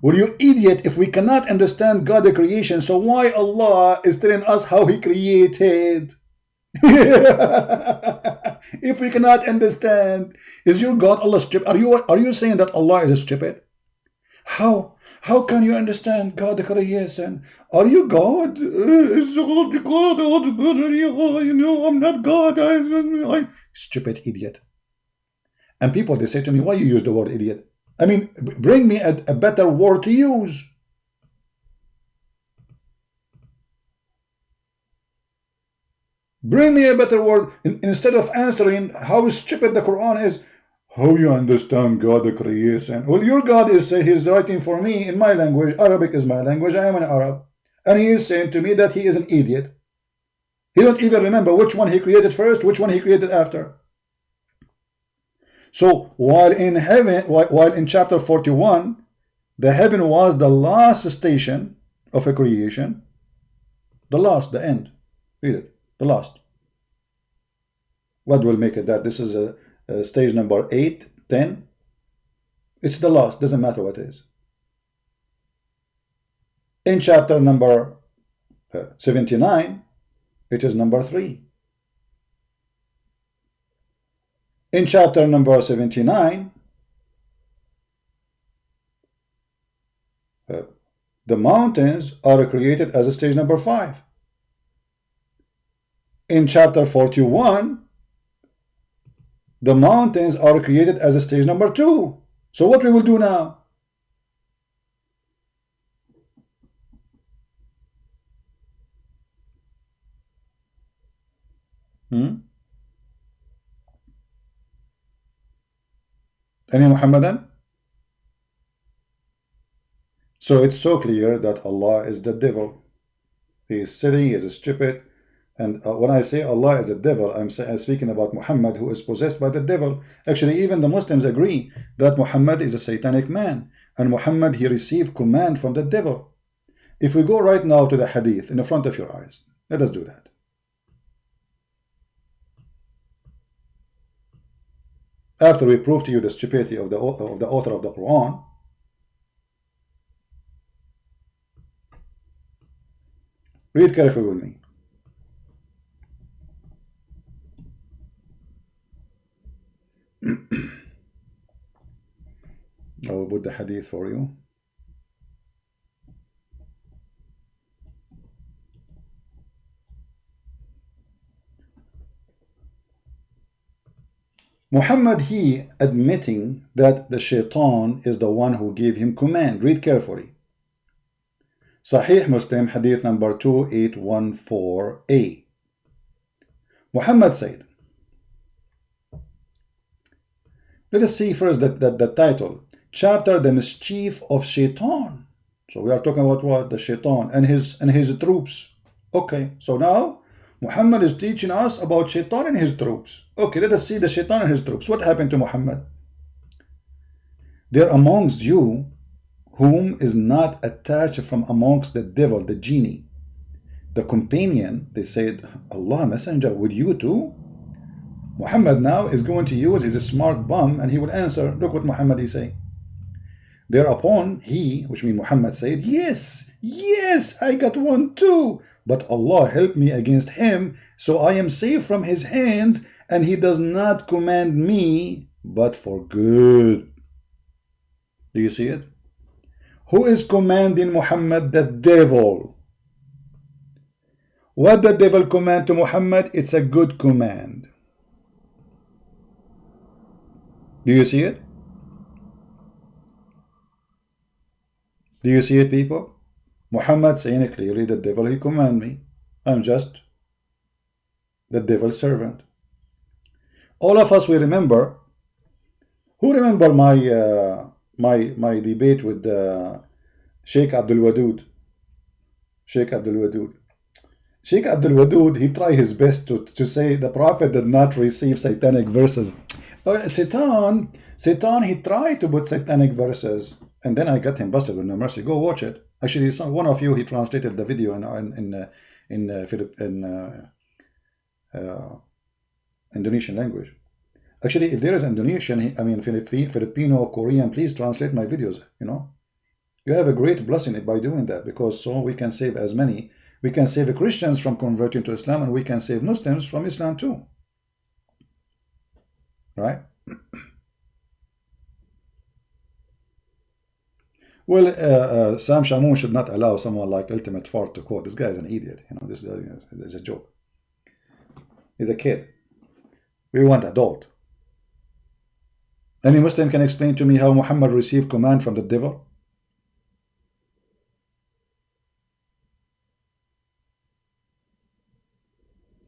Well, you idiot, if we cannot understand God, the creation, so why Allah is telling us how he created? If we cannot understand, is your God Allah stupid? Are you saying that Allah is stupid? How can you understand God the creation? Are you God? I'm not God. I'm stupid idiot. And people, they say to me, why you use the word idiot? I mean, bring me a better word to use. Bring me a better word. Instead of answering how stupid the Quran is, how you understand God the creation? Well, your God is he's writing for me in my language. Arabic is my language. I am an Arab. And he is saying to me that he is an idiot. He don't even remember which one he created first, which one he created after. So while in heaven, while in chapter 41, the heaven was the last station of a creation. The last, the end. Read it. The last. What will make it that? This is a stage number 8, 10. It's the last. Doesn't matter what it is. In chapter number 79, it is number 3. In chapter number 79, the mountains are created as a stage number 5. In chapter 41, the mountains are created as a stage number 2. So what we will do now? Any Muhammadan? So it's so clear that Allah is the devil. He is silly, he is stupid. And when I say Allah is the devil, I'm speaking about Muhammad, who is possessed by the devil. Actually, even the Muslims agree that Muhammad is a satanic man. And Muhammad, he received command from the devil. If we go right now to the hadith in the front of your eyes, let us do that. After we prove to you the stupidity of the author of the Quran, read carefully with me. I will put the hadith for you. Muhammad, he admitting that the shaitan is the one who gave him command. Read carefully. Sahih Muslim, hadith number 2814a. Muhammad said, let us see first the title. Chapter, the mischief of shaitan. So we are talking about what? The shaitan and his troops. Okay, so now Muhammad is teaching us about shaitan and his troops. Okay, let us see the shaitan and his troops. What happened to Muhammad? There amongst you whom is not attached from amongst the devil, the genie. The companion, they said, Allah Messenger, with you too? Muhammad now is going to use his smart bum, and he will answer. Look what Muhammad is saying. Thereupon he, which means Muhammad, said, yes, I got one too. But Allah help me against him, so I am safe from his hands, and he does not command me, but for good. Do you see it? Who is commanding Muhammad? The devil. What the devil command to Muhammad? It's a good command. Do you see it? Do you see it, people? Muhammad saying it clearly, the devil, he command me. I'm just the devil's servant. All of us, we remember Who remember my debate with Sheikh Abdul Wadud? Sheikh Abdul Wadud. Sheikh Abdul Wadud, he tried his best to say the Prophet did not receive satanic verses. Satan, he tried to put satanic verses, and then I got him busted with no mercy. Go watch it. Actually, one of you, he translated the video in Indonesian language. Actually, if there is Indonesian, I mean Filipino, Korean, please translate my videos. You know, you have a great blessing by doing that, because so we can save as many. We can save the Christians from converting to Islam, and we can save Muslims from Islam too. Right? Well, Sam Shamoun should not allow someone like Ultimate Fart to quote. This guy is an idiot. You know, this is a joke. He's a kid. We want adult. Any Muslim can explain to me how Muhammad received command from the devil?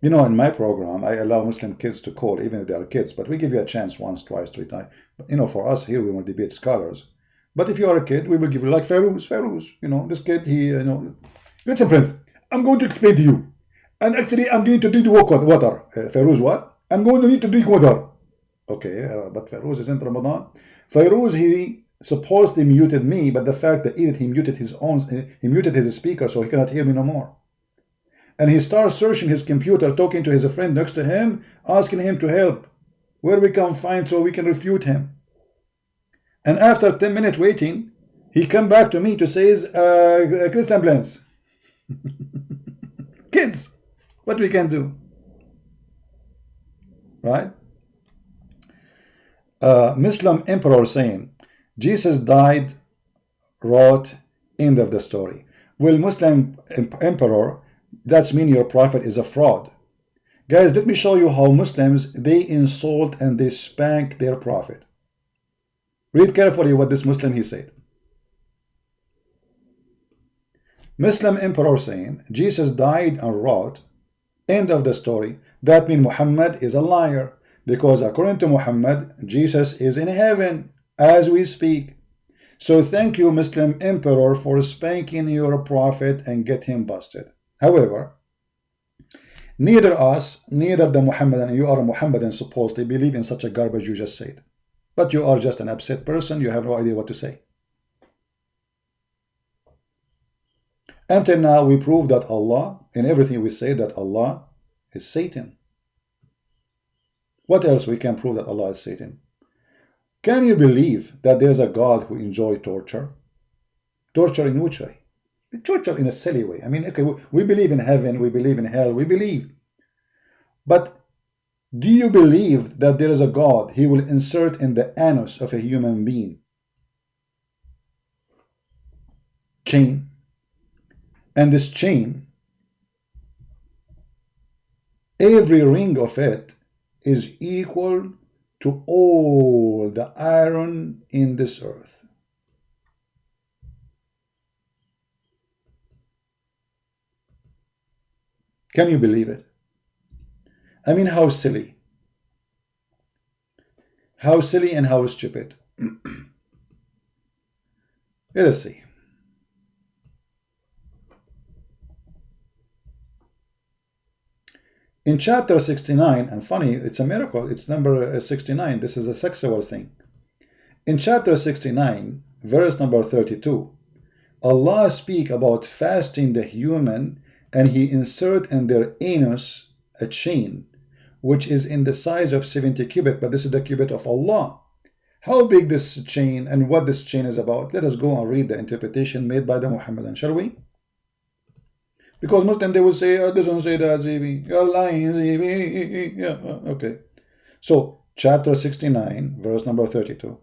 You know, in my program, I allow Muslim kids to call, even if they are kids, but we give you a chance once, twice, three times. You know, for us here, we want to debate scholars. But if you are a kid, we will give you, like Feroz, you know, this kid, he, you know, listen, Prince, I'm going to explain to you. And actually, I'm going to drink water. Feroz, what? I'm going to need to drink water. Okay, but Feroz isn't Ramadan. Feroz, he supposedly muted me, but the fact that he muted his speaker, so he cannot hear me no more. And he starts searching his computer, talking to his friend next to him, asking him to help, where we can find so we can refute him. And after 10 minutes waiting, he come back to me to say, ChristianPrince. Kids, what we can do, right? Muslim emperor saying, Jesus died, wrote, end of the story. Well, Muslim emperor, that's mean your prophet is a fraud. Guys, let me show you how Muslims, they insult and they spank their prophet. Read carefully what this Muslim he said. Muslim emperor saying, Jesus died and wrote, end of the story. That means Muhammad is a liar, because according to Muhammad, Jesus is in heaven as we speak. So thank you, Muslim emperor, for spanking your prophet and get him busted. However, neither us, neither the Muhammadan, you are a Muhammadan, supposedly believe in such a garbage you just said. But you are just an upset person, you have no idea what to say. Until now, we prove that Allah, in everything we say, that Allah is Satan. What else we can prove that Allah is Satan? Can you believe that there's a God who enjoys torture? Torture in which way? Torture in a silly way. I mean, okay, we believe in heaven, we believe in hell, we believe. But do you believe that there is a God, he will insert in the anus of a human being chain, and this chain, every ring of it is equal to all the iron in this earth? Can you believe it? I mean, how silly. How silly and how stupid. Let us see. In chapter 69, and funny, it's a miracle, it's number 69, this is a sexual thing. In chapter 69, verse number 32, Allah speak about fasting the human, and he insert in their anus a chain, which is in the size of 70 cubit, but this is the cubit of Allah. How big this chain and what this chain is about? Let us go and read the interpretation made by the Muhammadan, shall we? Because Muslim, they will say, oh, doesn't say that, Zibi. You're lying, Zibi. Yeah, okay. So, chapter 69, verse number 32.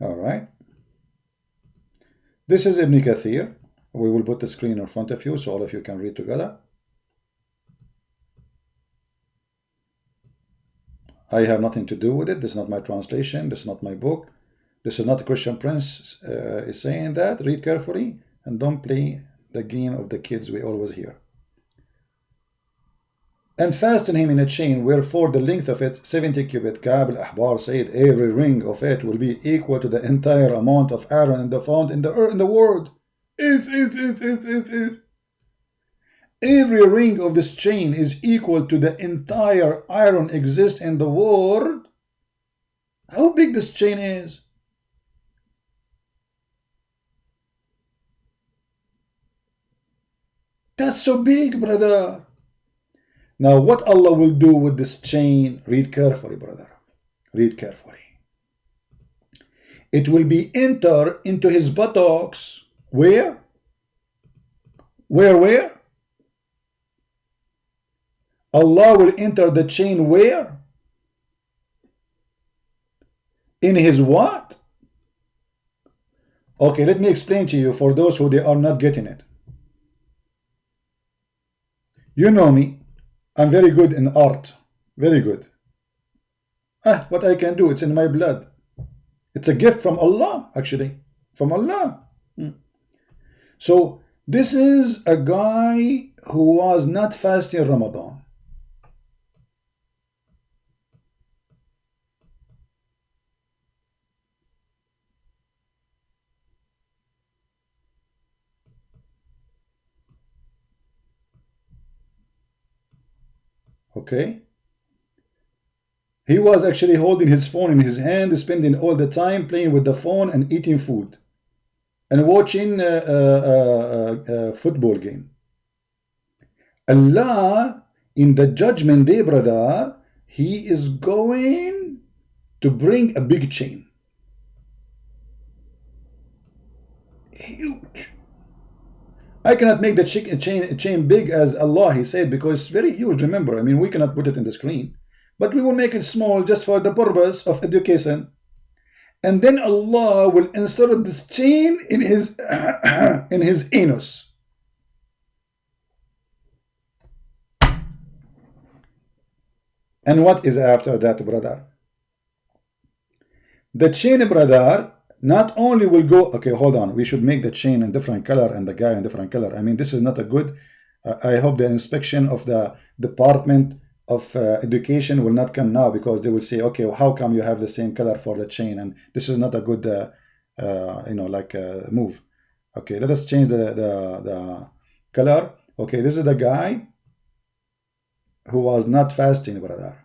All right. This is Ibn Kathir. We will put the screen in front of you so all of you can read together. I have nothing to do with it. This is not my translation. This is not my book. This is not Christian Prince is saying that. Read carefully and don't play the game of the kids we always hear. And fasten him in a chain, wherefore the length of it 70 cubits. Ka'b al-Ahbar said, every ring of it will be equal to the entire amount of iron in the found in the earth, in the world. If every ring of this chain is equal to the entire iron exist in the world, how big this chain is? That's so big, brother. Now, what Allah will do with this chain, read carefully, brother. Read carefully. It will be entered into his buttocks. Where? Where? Allah will enter the chain where? In his what? Okay, let me explain to you for those who they are not getting it. You know me. I'm very good in art. Very good. What I can do, it's in my blood. It's a gift from Allah, actually. From Allah. So, this is a guy who was not fasting Ramadan. Okay, he was actually holding his phone in his hand, spending all the time playing with the phone and eating food and watching a football game. Allah, in the judgment day, brother, he is going to bring a big chain. Huge. I cannot make the chain big as Allah, he said, because it's very huge. Remember, I mean, we cannot put it in the screen, but we will make it small just for the purpose of education. And then Allah will insert this chain in his in his anus. And what is after that, brother? The chain, brother, not only will go, okay, hold on, we should make the chain in different color and the guy in different color. I mean, this is not a good, I hope the inspection of the Department of Education will not come now, because they will say, okay, well, how come you have the same color for the chain? And this is not a good, move. Okay, let us change the color. Okay, this is the guy who was not fasting, brother.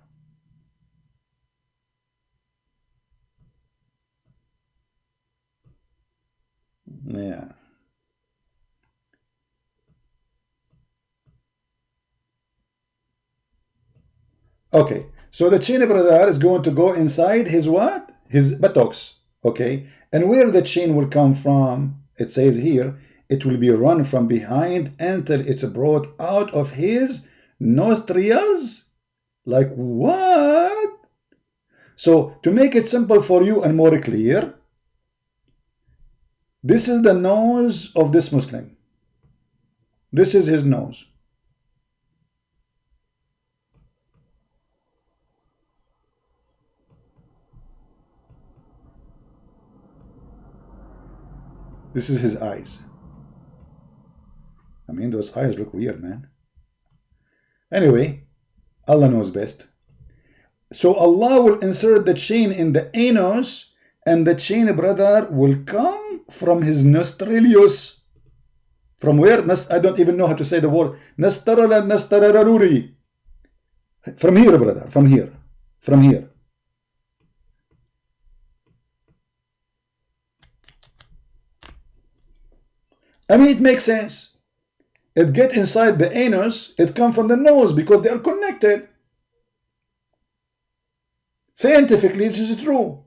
Yeah. Okay, so the chain, brother, is going to go inside his what? His buttocks. Okay, and where the chain will come from, it says here, it will be run from behind until it's brought out of his nostrils. Like what? So to make it simple for you and more clear, this is the nose of this Muslim. This is his nose. This is his eyes. I mean, those eyes look weird, man. Anyway, Allah knows best. So Allah will insert the chain in the anus, and the chain, brother, will come from his nostrilius. From where? I don't even know how to say the word. Nastarararuri. From here, brother. From here. From here. I mean, it makes sense. It get inside the anus, it come from the nose because they are connected. Scientifically, this is true.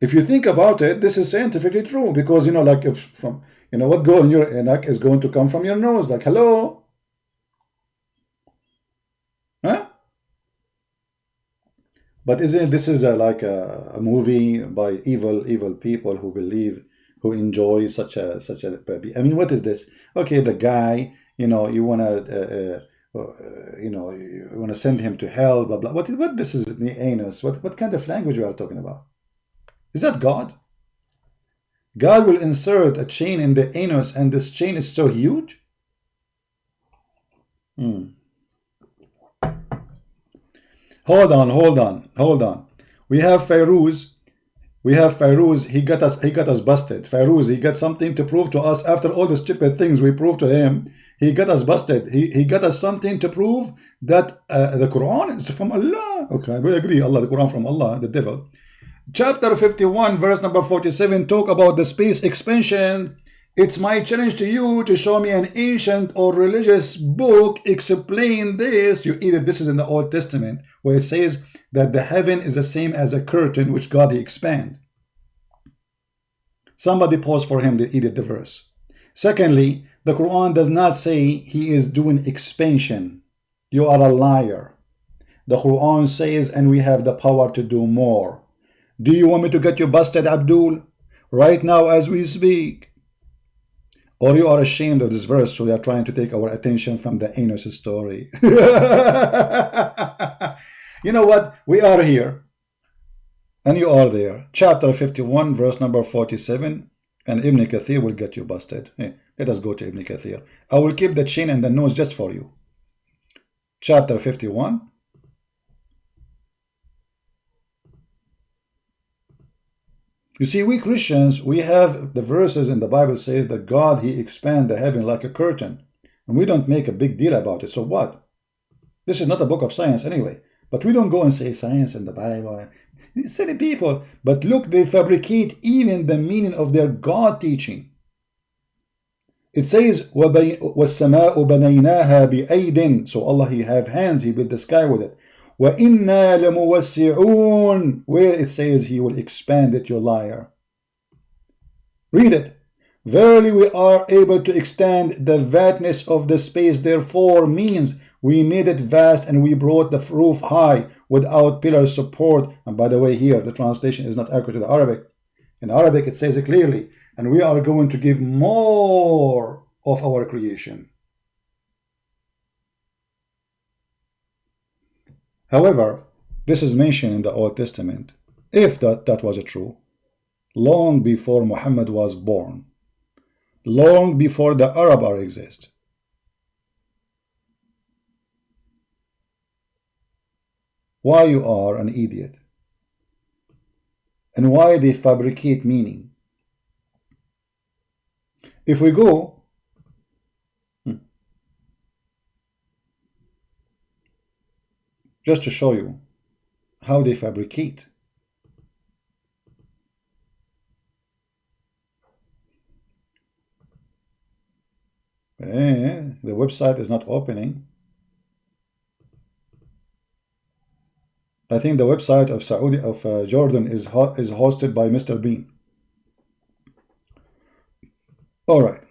If you think about it, this is scientifically true, because, you know, like if from, you know, what goes in your neck is going to come from your nose. Like, hello? Huh? But isn't this is like a movie by evil people who believe, who enjoy such a I mean, what is this? Okay, the guy, you know, you want to you know, you want to send him to hell, blah blah. What this is in the anus? What kind of language we are talking about? Is that God? God will insert a chain in the anus, and this chain is so huge. Hold on. We have Fairuz. He got us busted. Fairuz, he got something to prove to us after all the stupid things we proved to him. He got us busted. He got us something to prove that the Quran is from Allah. Okay, we agree. Allah, the Quran from Allah, the devil. Chapter 51, verse number 47, talk about the space expansion. It's my challenge to you to show me an ancient or religious book explain this. You either this is in the Old Testament where it says that the heaven is the same as a curtain which God he expand. Somebody pause for him to edit the verse. Secondly, the Quran does not say he is doing expansion. You are a liar. The Quran says, and we have the power to do more. Do you want me to get you busted, Abdul? Right now as we speak. Or you are ashamed of this verse, so you are trying to take our attention from the anus story. You know what? We are here. And you are there. Chapter 51, verse number 47. And Ibn Kathir will get you busted. Hey, let us go to Ibn Kathir. I will keep the chin and the nose just for you. Chapter 51. You see, we Christians, we have the verses in the Bible says that God, he expand the heaven like a curtain. And we don't make a big deal about it. So what? This is not a book of science anyway. But we don't go and say science in the Bible. Silly people. But look, they fabricate even the meaning of their God teaching. It says, وَالسَّمَاءُ بَنَيْنَاهَا بِأَيْدٍ. So Allah, he have hands, he built the sky with it. وَإِنَّا لَمُوَسِّعُونَ. Where it says he will expand it, you liar. Read it. Verily we are able to extend the vastness of the space, therefore means we made it vast and we brought the roof high without pillar support. And by the way, here the translation is not accurate to the Arabic. In Arabic it says it clearly, and we are going to give more of our creation. However, this is mentioned in the Old Testament. If that was true, long before Muhammad was born, long before the Arab existed. Why you are an idiot? And why they fabricate meaning? If we go just to show you how they fabricate. The website is not opening. I think the website of Jordan is hosted by Mr. Bean. All right.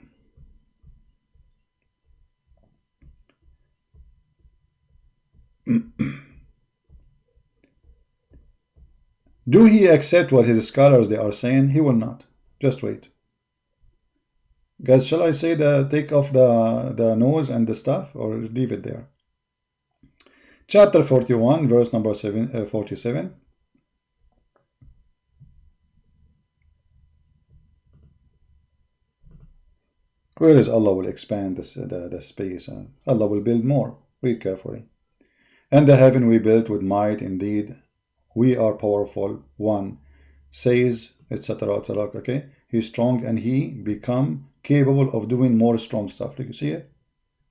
Do he accept what his scholars they are saying? He will not. Just wait. Guys, shall I say take off the nose and the stuff, or leave it there? Chapter 41, verse number 47. Where is Allah will expand the space? Allah will build more. Read carefully. And the heaven we built with might, indeed. We are powerful. One says, etc. Okay, he's strong and he become capable of doing more strong stuff. Like you see it.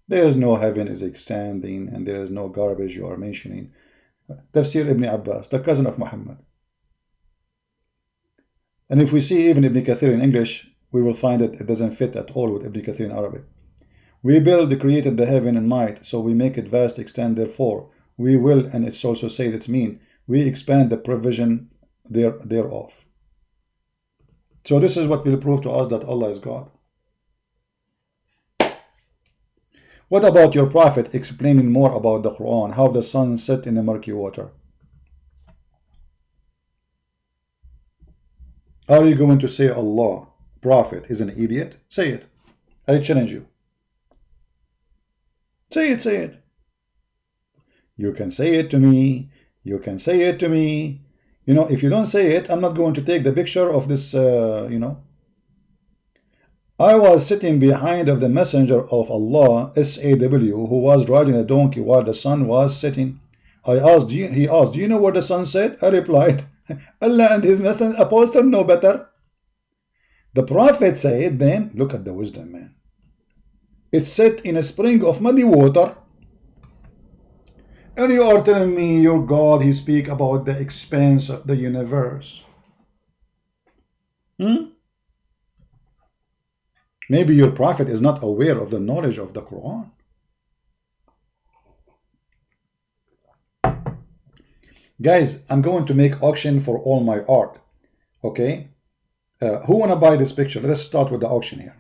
There is no heaven is extending, and there is no garbage you are mentioning. Tafsir Ibn Abbas, the cousin of Muhammad. And if we see even Ibn Kathir in English, we will find that it doesn't fit at all with Ibn Kathir in Arabic. We created the heaven in might, so we make it vast, extend, therefore. We will, and it's also said it's mean, we expand the provision thereof. So this is what will prove to us that Allah is God. What about your prophet explaining more about the Quran, how the sun set in the murky water? Are you going to say Allah, prophet, is an idiot? Say it. I challenge you. Say it, say it. You can say it to me. You can say it to me. You know, if you don't say it, I'm not going to take the picture of this, you know. I was sitting behind of the messenger of Allah, SAW, who was riding a donkey while the sun was setting. He asked, do you know what the sun said? I replied, Allah and his messenger apostle know better. The Prophet said, then, look at the wisdom, man. It's set in a spring of muddy water. And you are telling me your God, he speak about the expanse of the universe. Maybe your prophet is not aware of the knowledge of the Quran. Guys, I'm going to make auction for all my art. Okay? Who wanna buy this picture? Let's start with the auction here.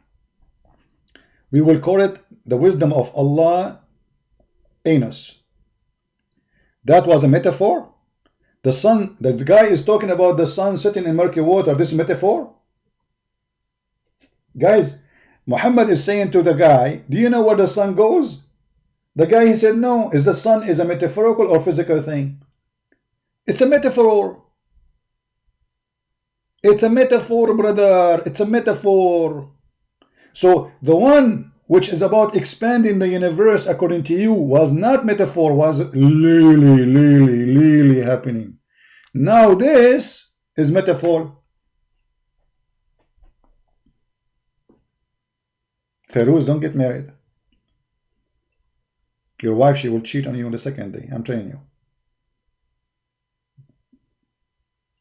We will call it the wisdom of Allah anus. That was a metaphor. The sun, this guy is talking about the sun sitting in murky water. This metaphor? Guys, Muhammad is saying to the guy, do you know where the sun goes? The guy, he said, no. Is the sun is a metaphorical or physical thing? It's a metaphor. It's a metaphor, brother. It's a metaphor. So the one which is about expanding the universe according to you was not metaphor, was really happening. Now this is metaphor. Feroz, don't get married. Your wife, she will cheat on you on the second day. I'm telling you.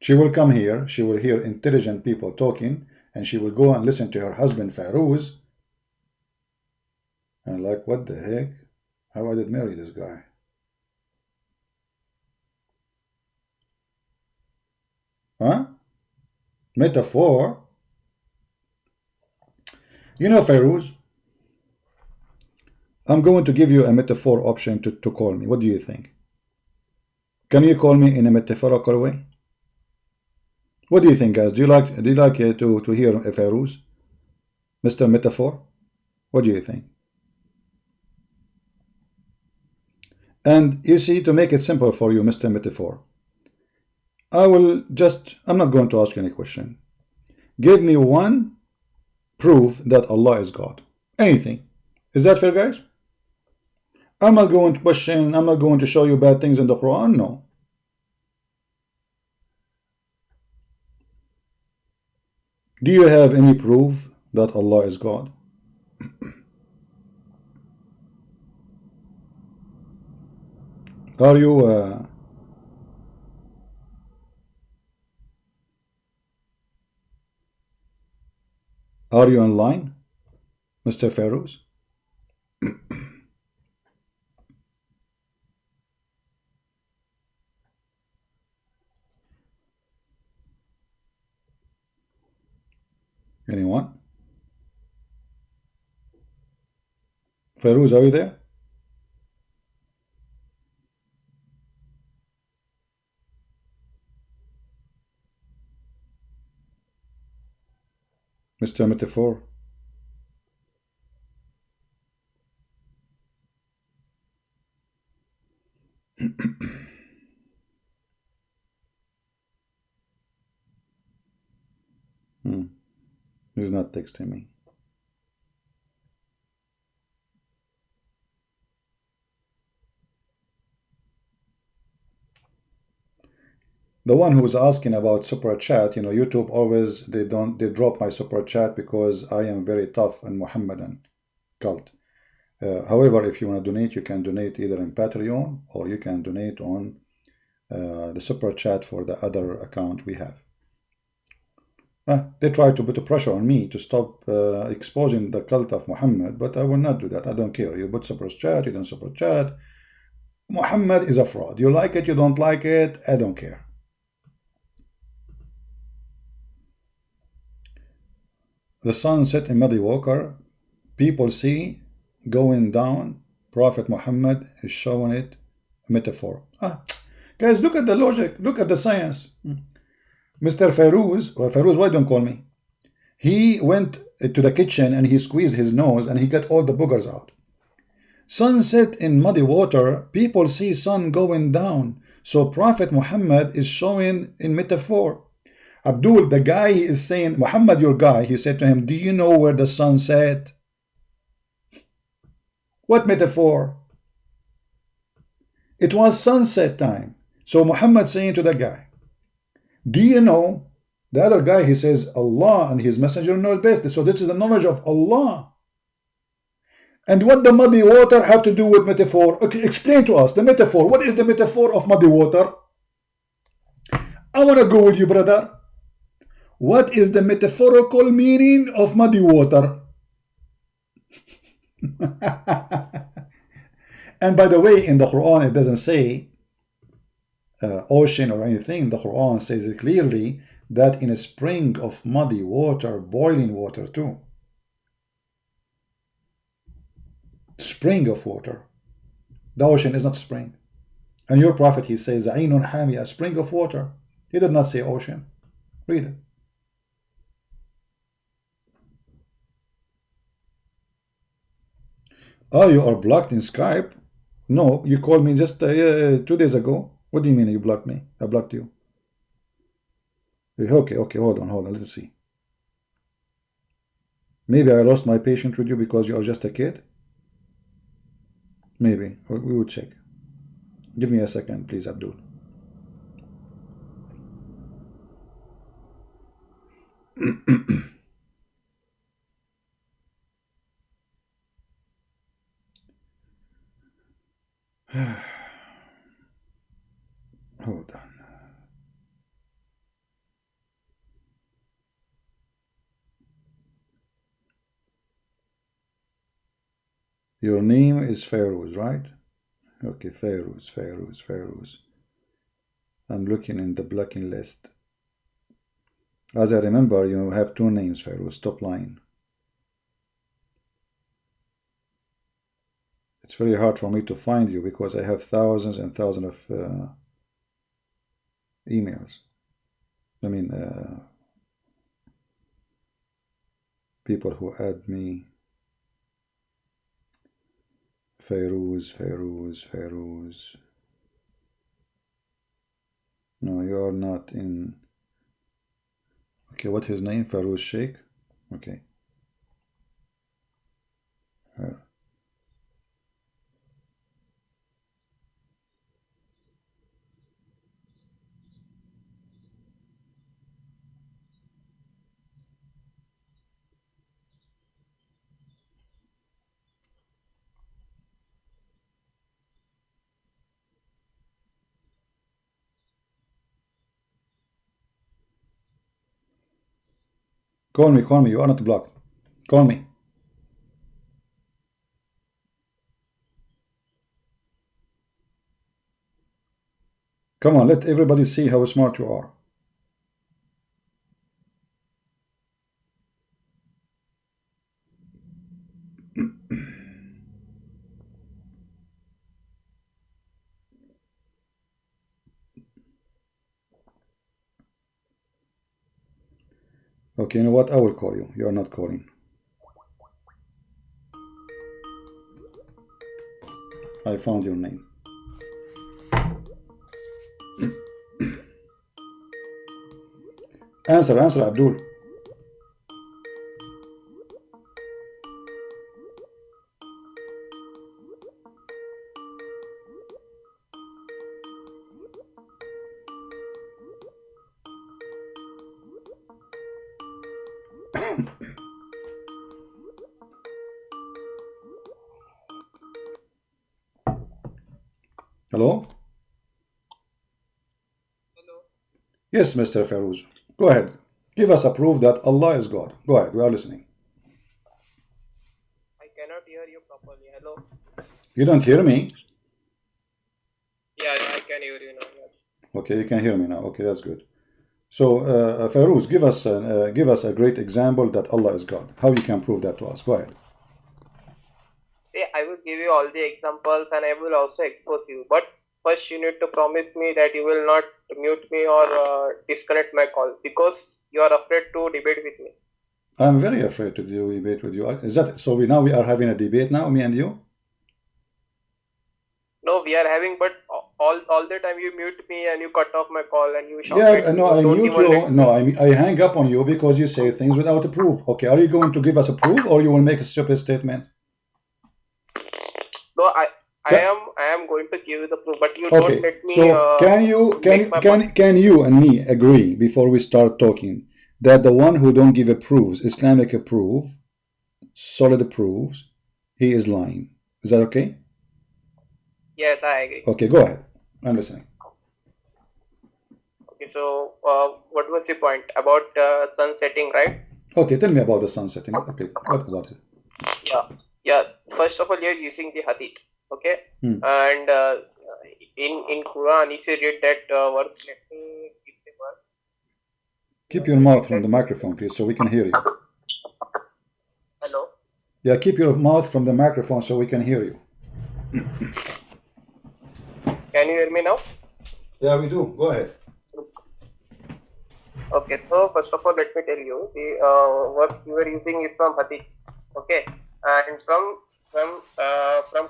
She will come here, she will hear intelligent people talking, and she will go and listen to her husband Feroz. And like, what the heck? How I did marry this guy? Huh? Metaphor? You know, Feroz, I'm going to give you a metaphor option to call me. What do you think? Can you call me in a metaphorical way? What do you think, guys? Do you like to hear Feroz, Mr. Metaphor? What do you think? And you see, to make it simple for you, Mr. Metaphor, I'm not going to ask you any question. Give me one proof that Allah is God. Anything. Is that fair, guys? I'm not going to question, I'm not going to show you bad things in the Quran, no. Do you have any proof that Allah is God? Are you online, Mr. Feroz? Anyone? Feroz, are you there? Mr. Metaphor? He's not texting me. The one who was asking about super chat, you know, YouTube always they drop my super chat because I am very tough and Muhammadan cult. However, if you want to donate, you can donate either in Patreon or you can donate on the super chat for the other account we have. They try to put a pressure on me to stop exposing the cult of Muhammad, but I will not do that. I don't care. You put super chat, you don't super chat. Muhammad is a fraud. You like it, you don't like it, I don't care. The sun set in muddy water. People see going down. Prophet Muhammad is showing it. Metaphor. Guys, look at the logic. Look at the science. Mr. Feroz, Feroz, why don't call me? He went to the kitchen and he squeezed his nose and he got all the boogers out. Sunset in muddy water, people see sun going down. So Prophet Muhammad is showing in metaphor. Abdul, the guy is saying, Muhammad, your guy, he said to him, do you know where the sun set? What metaphor? It was sunset time. So Muhammad saying to the guy, do you know? The other guy, he says, Allah and his messenger know best. So this is the knowledge of Allah. And what the muddy water have to do with metaphor? Okay, explain to us the metaphor. What is the metaphor of muddy water? I want to go with you, brother. What is the metaphorical meaning of muddy water? And by the way, in the Quran, it doesn't say ocean or anything. The Quran says it clearly that in a spring of muddy water, boiling water too. Spring of water. The ocean is not spring. And your prophet, he says, Ainun Hami, a spring of water. He did not say ocean. Read it. Oh, you are blocked in Skype? No, you called me just 2 days ago. What do you mean you blocked me? I blocked you. Okay, hold on, let's see. Maybe I lost my patience with you because you are just a kid? Maybe. We will check. Give me a second, please, Abdul. Hold on. Your name is Feroz, right? Okay, Feroz. I'm looking in the blocking list. As I remember, you have 2 names, Feroz. Stop lying. It's very hard for me to find you because I have thousands and thousands of emails. I mean, people who add me. Feroz. No, you are not in. Okay, what's his name? Feroz Sheikh? Okay. Call me. You are not blocked. Call me. Come on, let everybody see how smart you are. Okay, you know what? I will call you. You are not calling. I found your name. Answer, Abdul. Hello? Hello. Yes, Mr. Feroz. Go ahead. Give us a proof that Allah is God. Go ahead. We are listening. I cannot hear you properly. Hello. You don't hear me? Yeah, I can hear you now. Yes. Okay, you can hear me now. Okay, that's good. So, Feroz, give us a great example that Allah is God. How you can prove that to us? Go ahead. Yeah, I will give you all the examples and I will also expose you. But first, you need to promise me that you will not mute me or disconnect my call because you are afraid to debate with me. I'm very afraid to do debate with you. Is that so? We are having a debate now, me and you. No, we are having, but all the time you mute me and you cut off my call and you shout Yeah, at me. no, I Don't mute even you. let No, I hang up on you because you say things without a proof. Okay, are you going to give us a proof, or you will make a stupid statement? No, I am going to give you the proof, but you don't Okay, let me. so can you and me agree before we start talking that the one who don't give a proofs, Islamic proof, solid proofs, he is lying? Is that okay? Yes, I agree. Okay, go ahead. I'm listening. Okay, so what was the point about sun setting, right? Okay, tell me about the sun setting. Okay, what about it? Yeah. First of all, you're using the hadith, okay? And in Quran, if you read that verse, let me keep the verse. Keep your mouth from the microphone, please, so we can hear you. Hello. Yeah, keep your mouth from the microphone so we can hear you. Can you hear me now? Yeah, we do. Go ahead. Okay, so first of all, let me tell you, the verse you are using is from hadith, okay? And from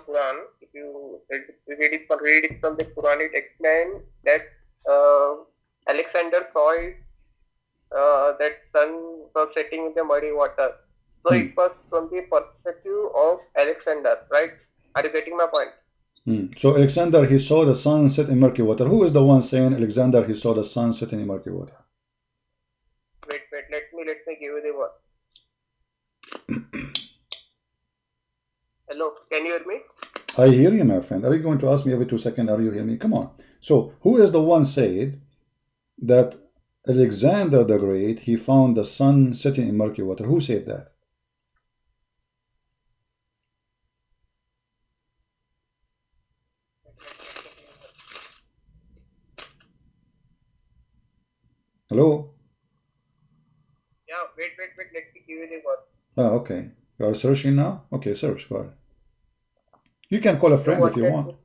Quran, if you read it from the Quran, it explains that Alexander saw it, that sun was setting in the muddy water. So it was from the perspective of Alexander, right? Are you getting my point? So Alexander, he saw the sun set in murky water. Who is the one saying Alexander, he saw the sun setting in murky water? Wait, let me give you the word. Hello, can you hear me? I hear you, my friend. Are you going to ask me every 2 seconds, are you hearing me? Come on. So who is the one said that Alexander the Great, he found the sun setting in murky water? Who said that? Hello? Yeah, wait, let me give you the word. Oh, okay. You are searching now? Okay, search. Go ahead. You can call a friend if you want.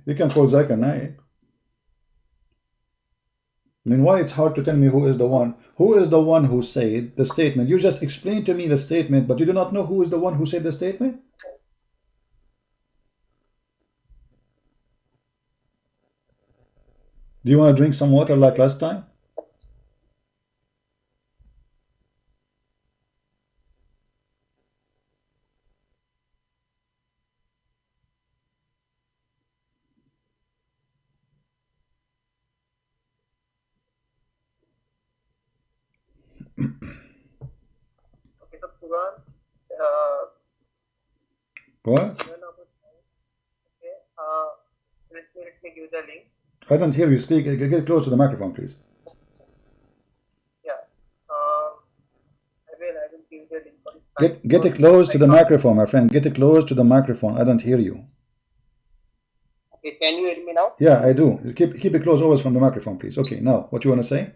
You can call Zakir Naik. I mean, why it's hard to tell me who is the one? Who is the one who said the statement? You just explained to me the statement, but you do not know who is the one who said the statement? Do you want to drink some water like last time? Okay, so Quran, What? okay, let me give the link. I don't hear you speak. Get close to the microphone, please. Yeah, I will give the link. Get it close to the microphone, my friend. Get it close to the microphone. I don't hear you. Okay, can you hear me now? Yeah, I do. Keep it close always from the microphone, please. Okay, now what you want to say?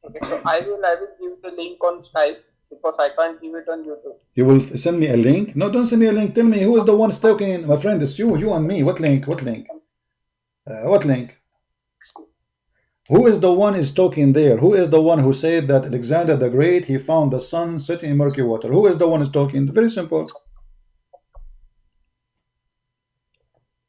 Okay, so I will give the link on Skype because I can't give it on YouTube. You will send me a link? No, don't send me a link. Tell me who is the one talking. My friend, it's you and me. What link? What link? What link? Who is the one is talking there? Who is the one who said that Alexander the Great, he found the sun setting in murky water? Who is the one is talking? It's very simple.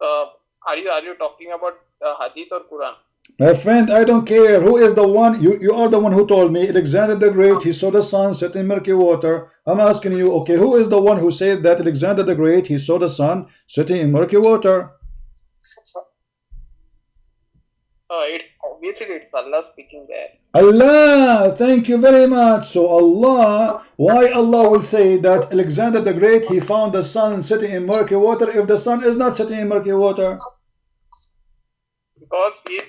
Are you talking about Hadith or Quran? My friend, I don't care. Who is the one? You are the one who told me Alexander the Great, he saw the sun set in murky water. I'm asking you, okay, who is the one who said that Alexander the Great, he saw the sun setting in murky water? Obviously it's Allah speaking there. Allah, thank you very much. So Allah, why Allah will say that Alexander the Great, he found the sun setting in murky water if the sun is not setting in murky water? Because he's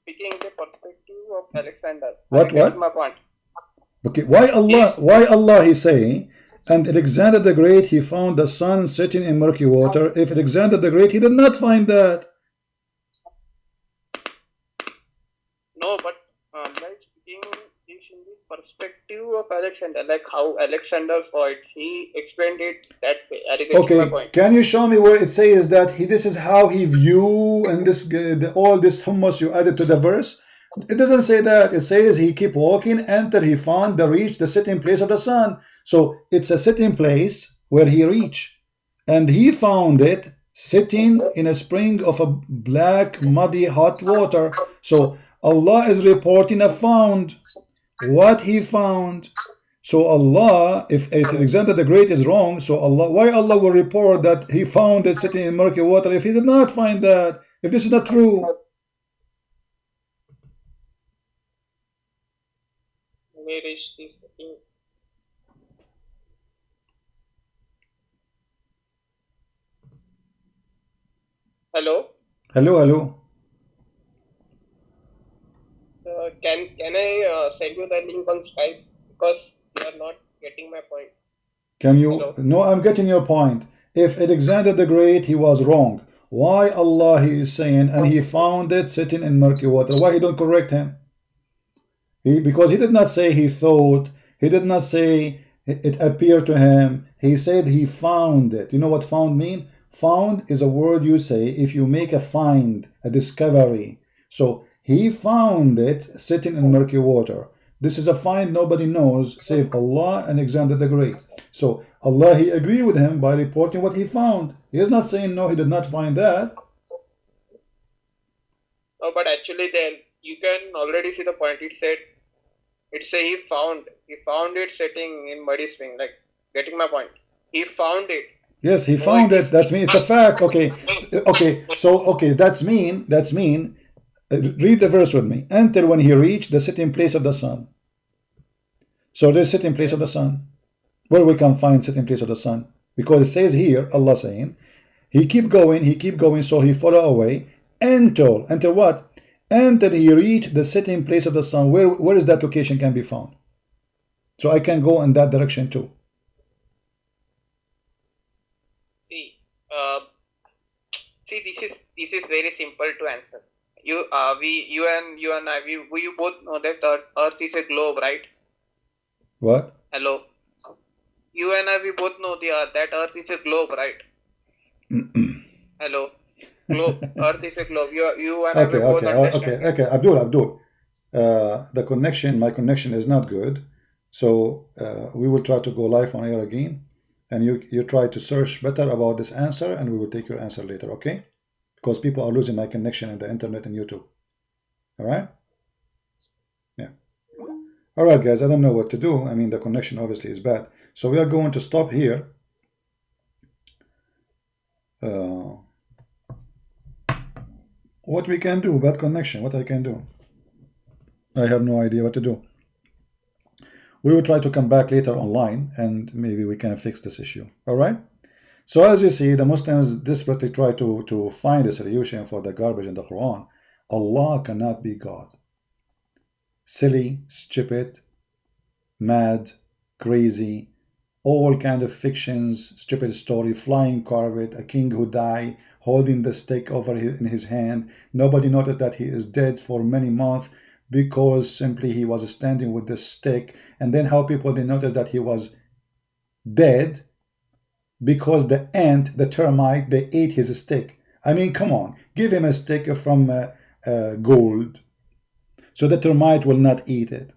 speaking the perspective of Alexander. What? That's my point. Okay, why Allah he saying, and Alexander the Great, he found the sun setting in murky water, if Alexander the Great, he did not find that? No, but Allah is speaking is in the perspective of Alexander, like how Alexander saw it. He explained it that way. Okay, can you show me where it says that this is how he view, and all this hummus you added to the verse? It doesn't say that. It says he keep walking until he found the sitting place of the sun. So it's a sitting place where he reached. and he found it sitting in a spring of a black, muddy, hot water. So Allah is reporting a found, what he found. So Allah, if Alexander the Great is wrong, so Allah, why Allah will report that he found it sitting in murky water if he did not find that, if this is not true? Hello? Hello, hello. Can I send you the link on Skype? Because you are not getting my point. Can you? Hello? No, I'm getting your point. If Alexander the Great, he was wrong, why Allah he is saying, and he found it sitting in murky water, why he don't correct him? Because he did not say he thought, he did not say it appeared to him, he said he found it. You know what found mean? Found is a word you say if you make a find, a discovery. So he found it sitting in murky water. This is a find nobody knows save Allah and Alexander the Great. So Allah, he agreed with him by reporting what he found. He is not saying no, he did not find that. No, but actually then you can already see the point. It said he found it sitting in muddy spring. Like, getting my point? He found it. Yes, he found it. That's mean it's a fact. Okay, okay. So okay, that's mean. Read the verse with me. Until when he reached the sitting place of the sun. So there's sitting place of the sun. Where we can find sitting place of the sun? Because it says here, Allah saying, he keep going, so he follow away until what? Until he reached the sitting place of the sun. Where is that location can be found? So I can go in that direction too. See, this is very simple to answer. You and I, we both know that Earth is a globe, right? What? Hello. You and I, we both know that Earth is a globe, right? Hello. Globe. Earth is a globe. You and I, we both understand. Okay. Abdul. My connection is not good. So we will try to go live on air again. And you try to search better about this answer, and we will take your answer later, okay? Because people are losing my connection in the internet and YouTube. All right? Yeah. All right, guys, I don't know what to do. I mean, the connection obviously is bad. So we are going to stop here. What we can do, bad connection, what I can do? I have no idea what to do. We will try to come back later online and maybe we can fix this issue. All right? So as you see, the Muslims desperately try to find a solution for the garbage in the Quran. Allah cannot be God. Silly, stupid, mad, crazy, all kind of fictions, stupid story, flying carpet, a king who died, holding the stick in his hand. Nobody noticed that he is dead for many months because simply he was standing with the stick. And then how people, they noticed that he was dead because the ant, the termite, they ate his stick. I mean, come on, give him a stick from gold so the termite will not eat it.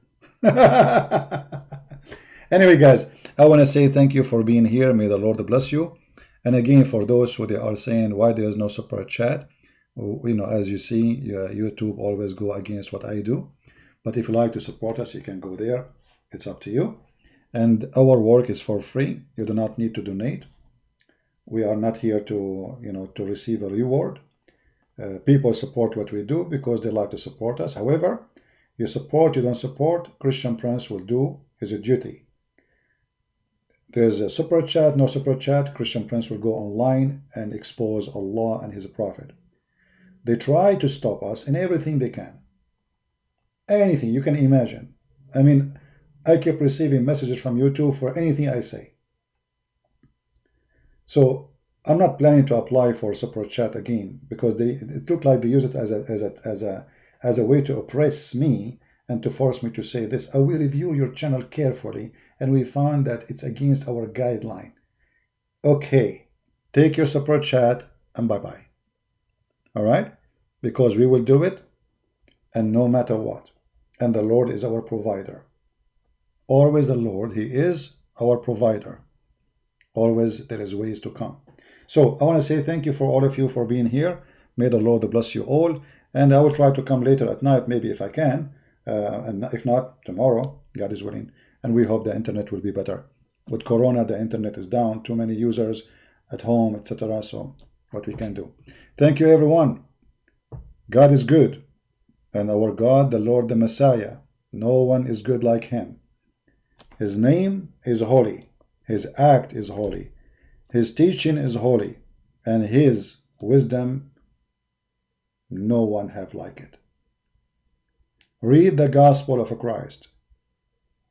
Anyway, guys, I want to say thank you for being here. May the Lord bless you. And again, for those who they are saying why there is no super chat, you know, as you see, YouTube always go against what I do. But if you like to support us, you can go there. It's up to you. And our work is for free. You do not need to donate. We are not here to, you know, to receive a reward. People support what we do because they like to support us. However, you support, you don't support, Christian Prince will do his duty. There's a super chat, no super chat, Christian Prince will go online and expose Allah and his prophet. They try to stop us in everything they can. Anything you can imagine. I mean, I keep receiving messages from YouTube for anything I say. So I'm not planning to apply for super chat again because it looked like they use it as a way to oppress me and to force me to say this. I will review your channel carefully and we found that it's against our guideline. Okay, take your super chat and bye-bye. All right? Because we will do it and no matter what. And the Lord is our provider. Always the Lord, He is our provider. Always there is ways to come. So I want to say thank you for all of you for being here. May the Lord bless you all. And I will try to come later at night, maybe if I can. And if not, tomorrow, God is willing. And we hope the internet will be better. With Corona, the internet is down. Too many users at home, etc. So what we can do. Thank you, everyone. God is good. And our God, the Lord, the Messiah, no one is good like him. His name is holy. His act is holy. His teaching is holy. And his wisdom, no one have like it. Read the gospel of Christ.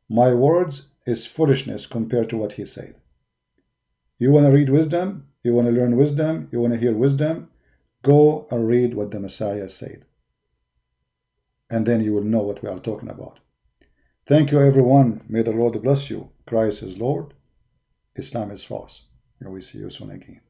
My words is foolishness compared to what he said. You want to read wisdom? You want to learn wisdom? You want to hear wisdom? Go and read what the Messiah said. And then you will know what we are talking about. Thank you, everyone. May the Lord bless you. Christ is Lord. Islam is false. And we see you soon again.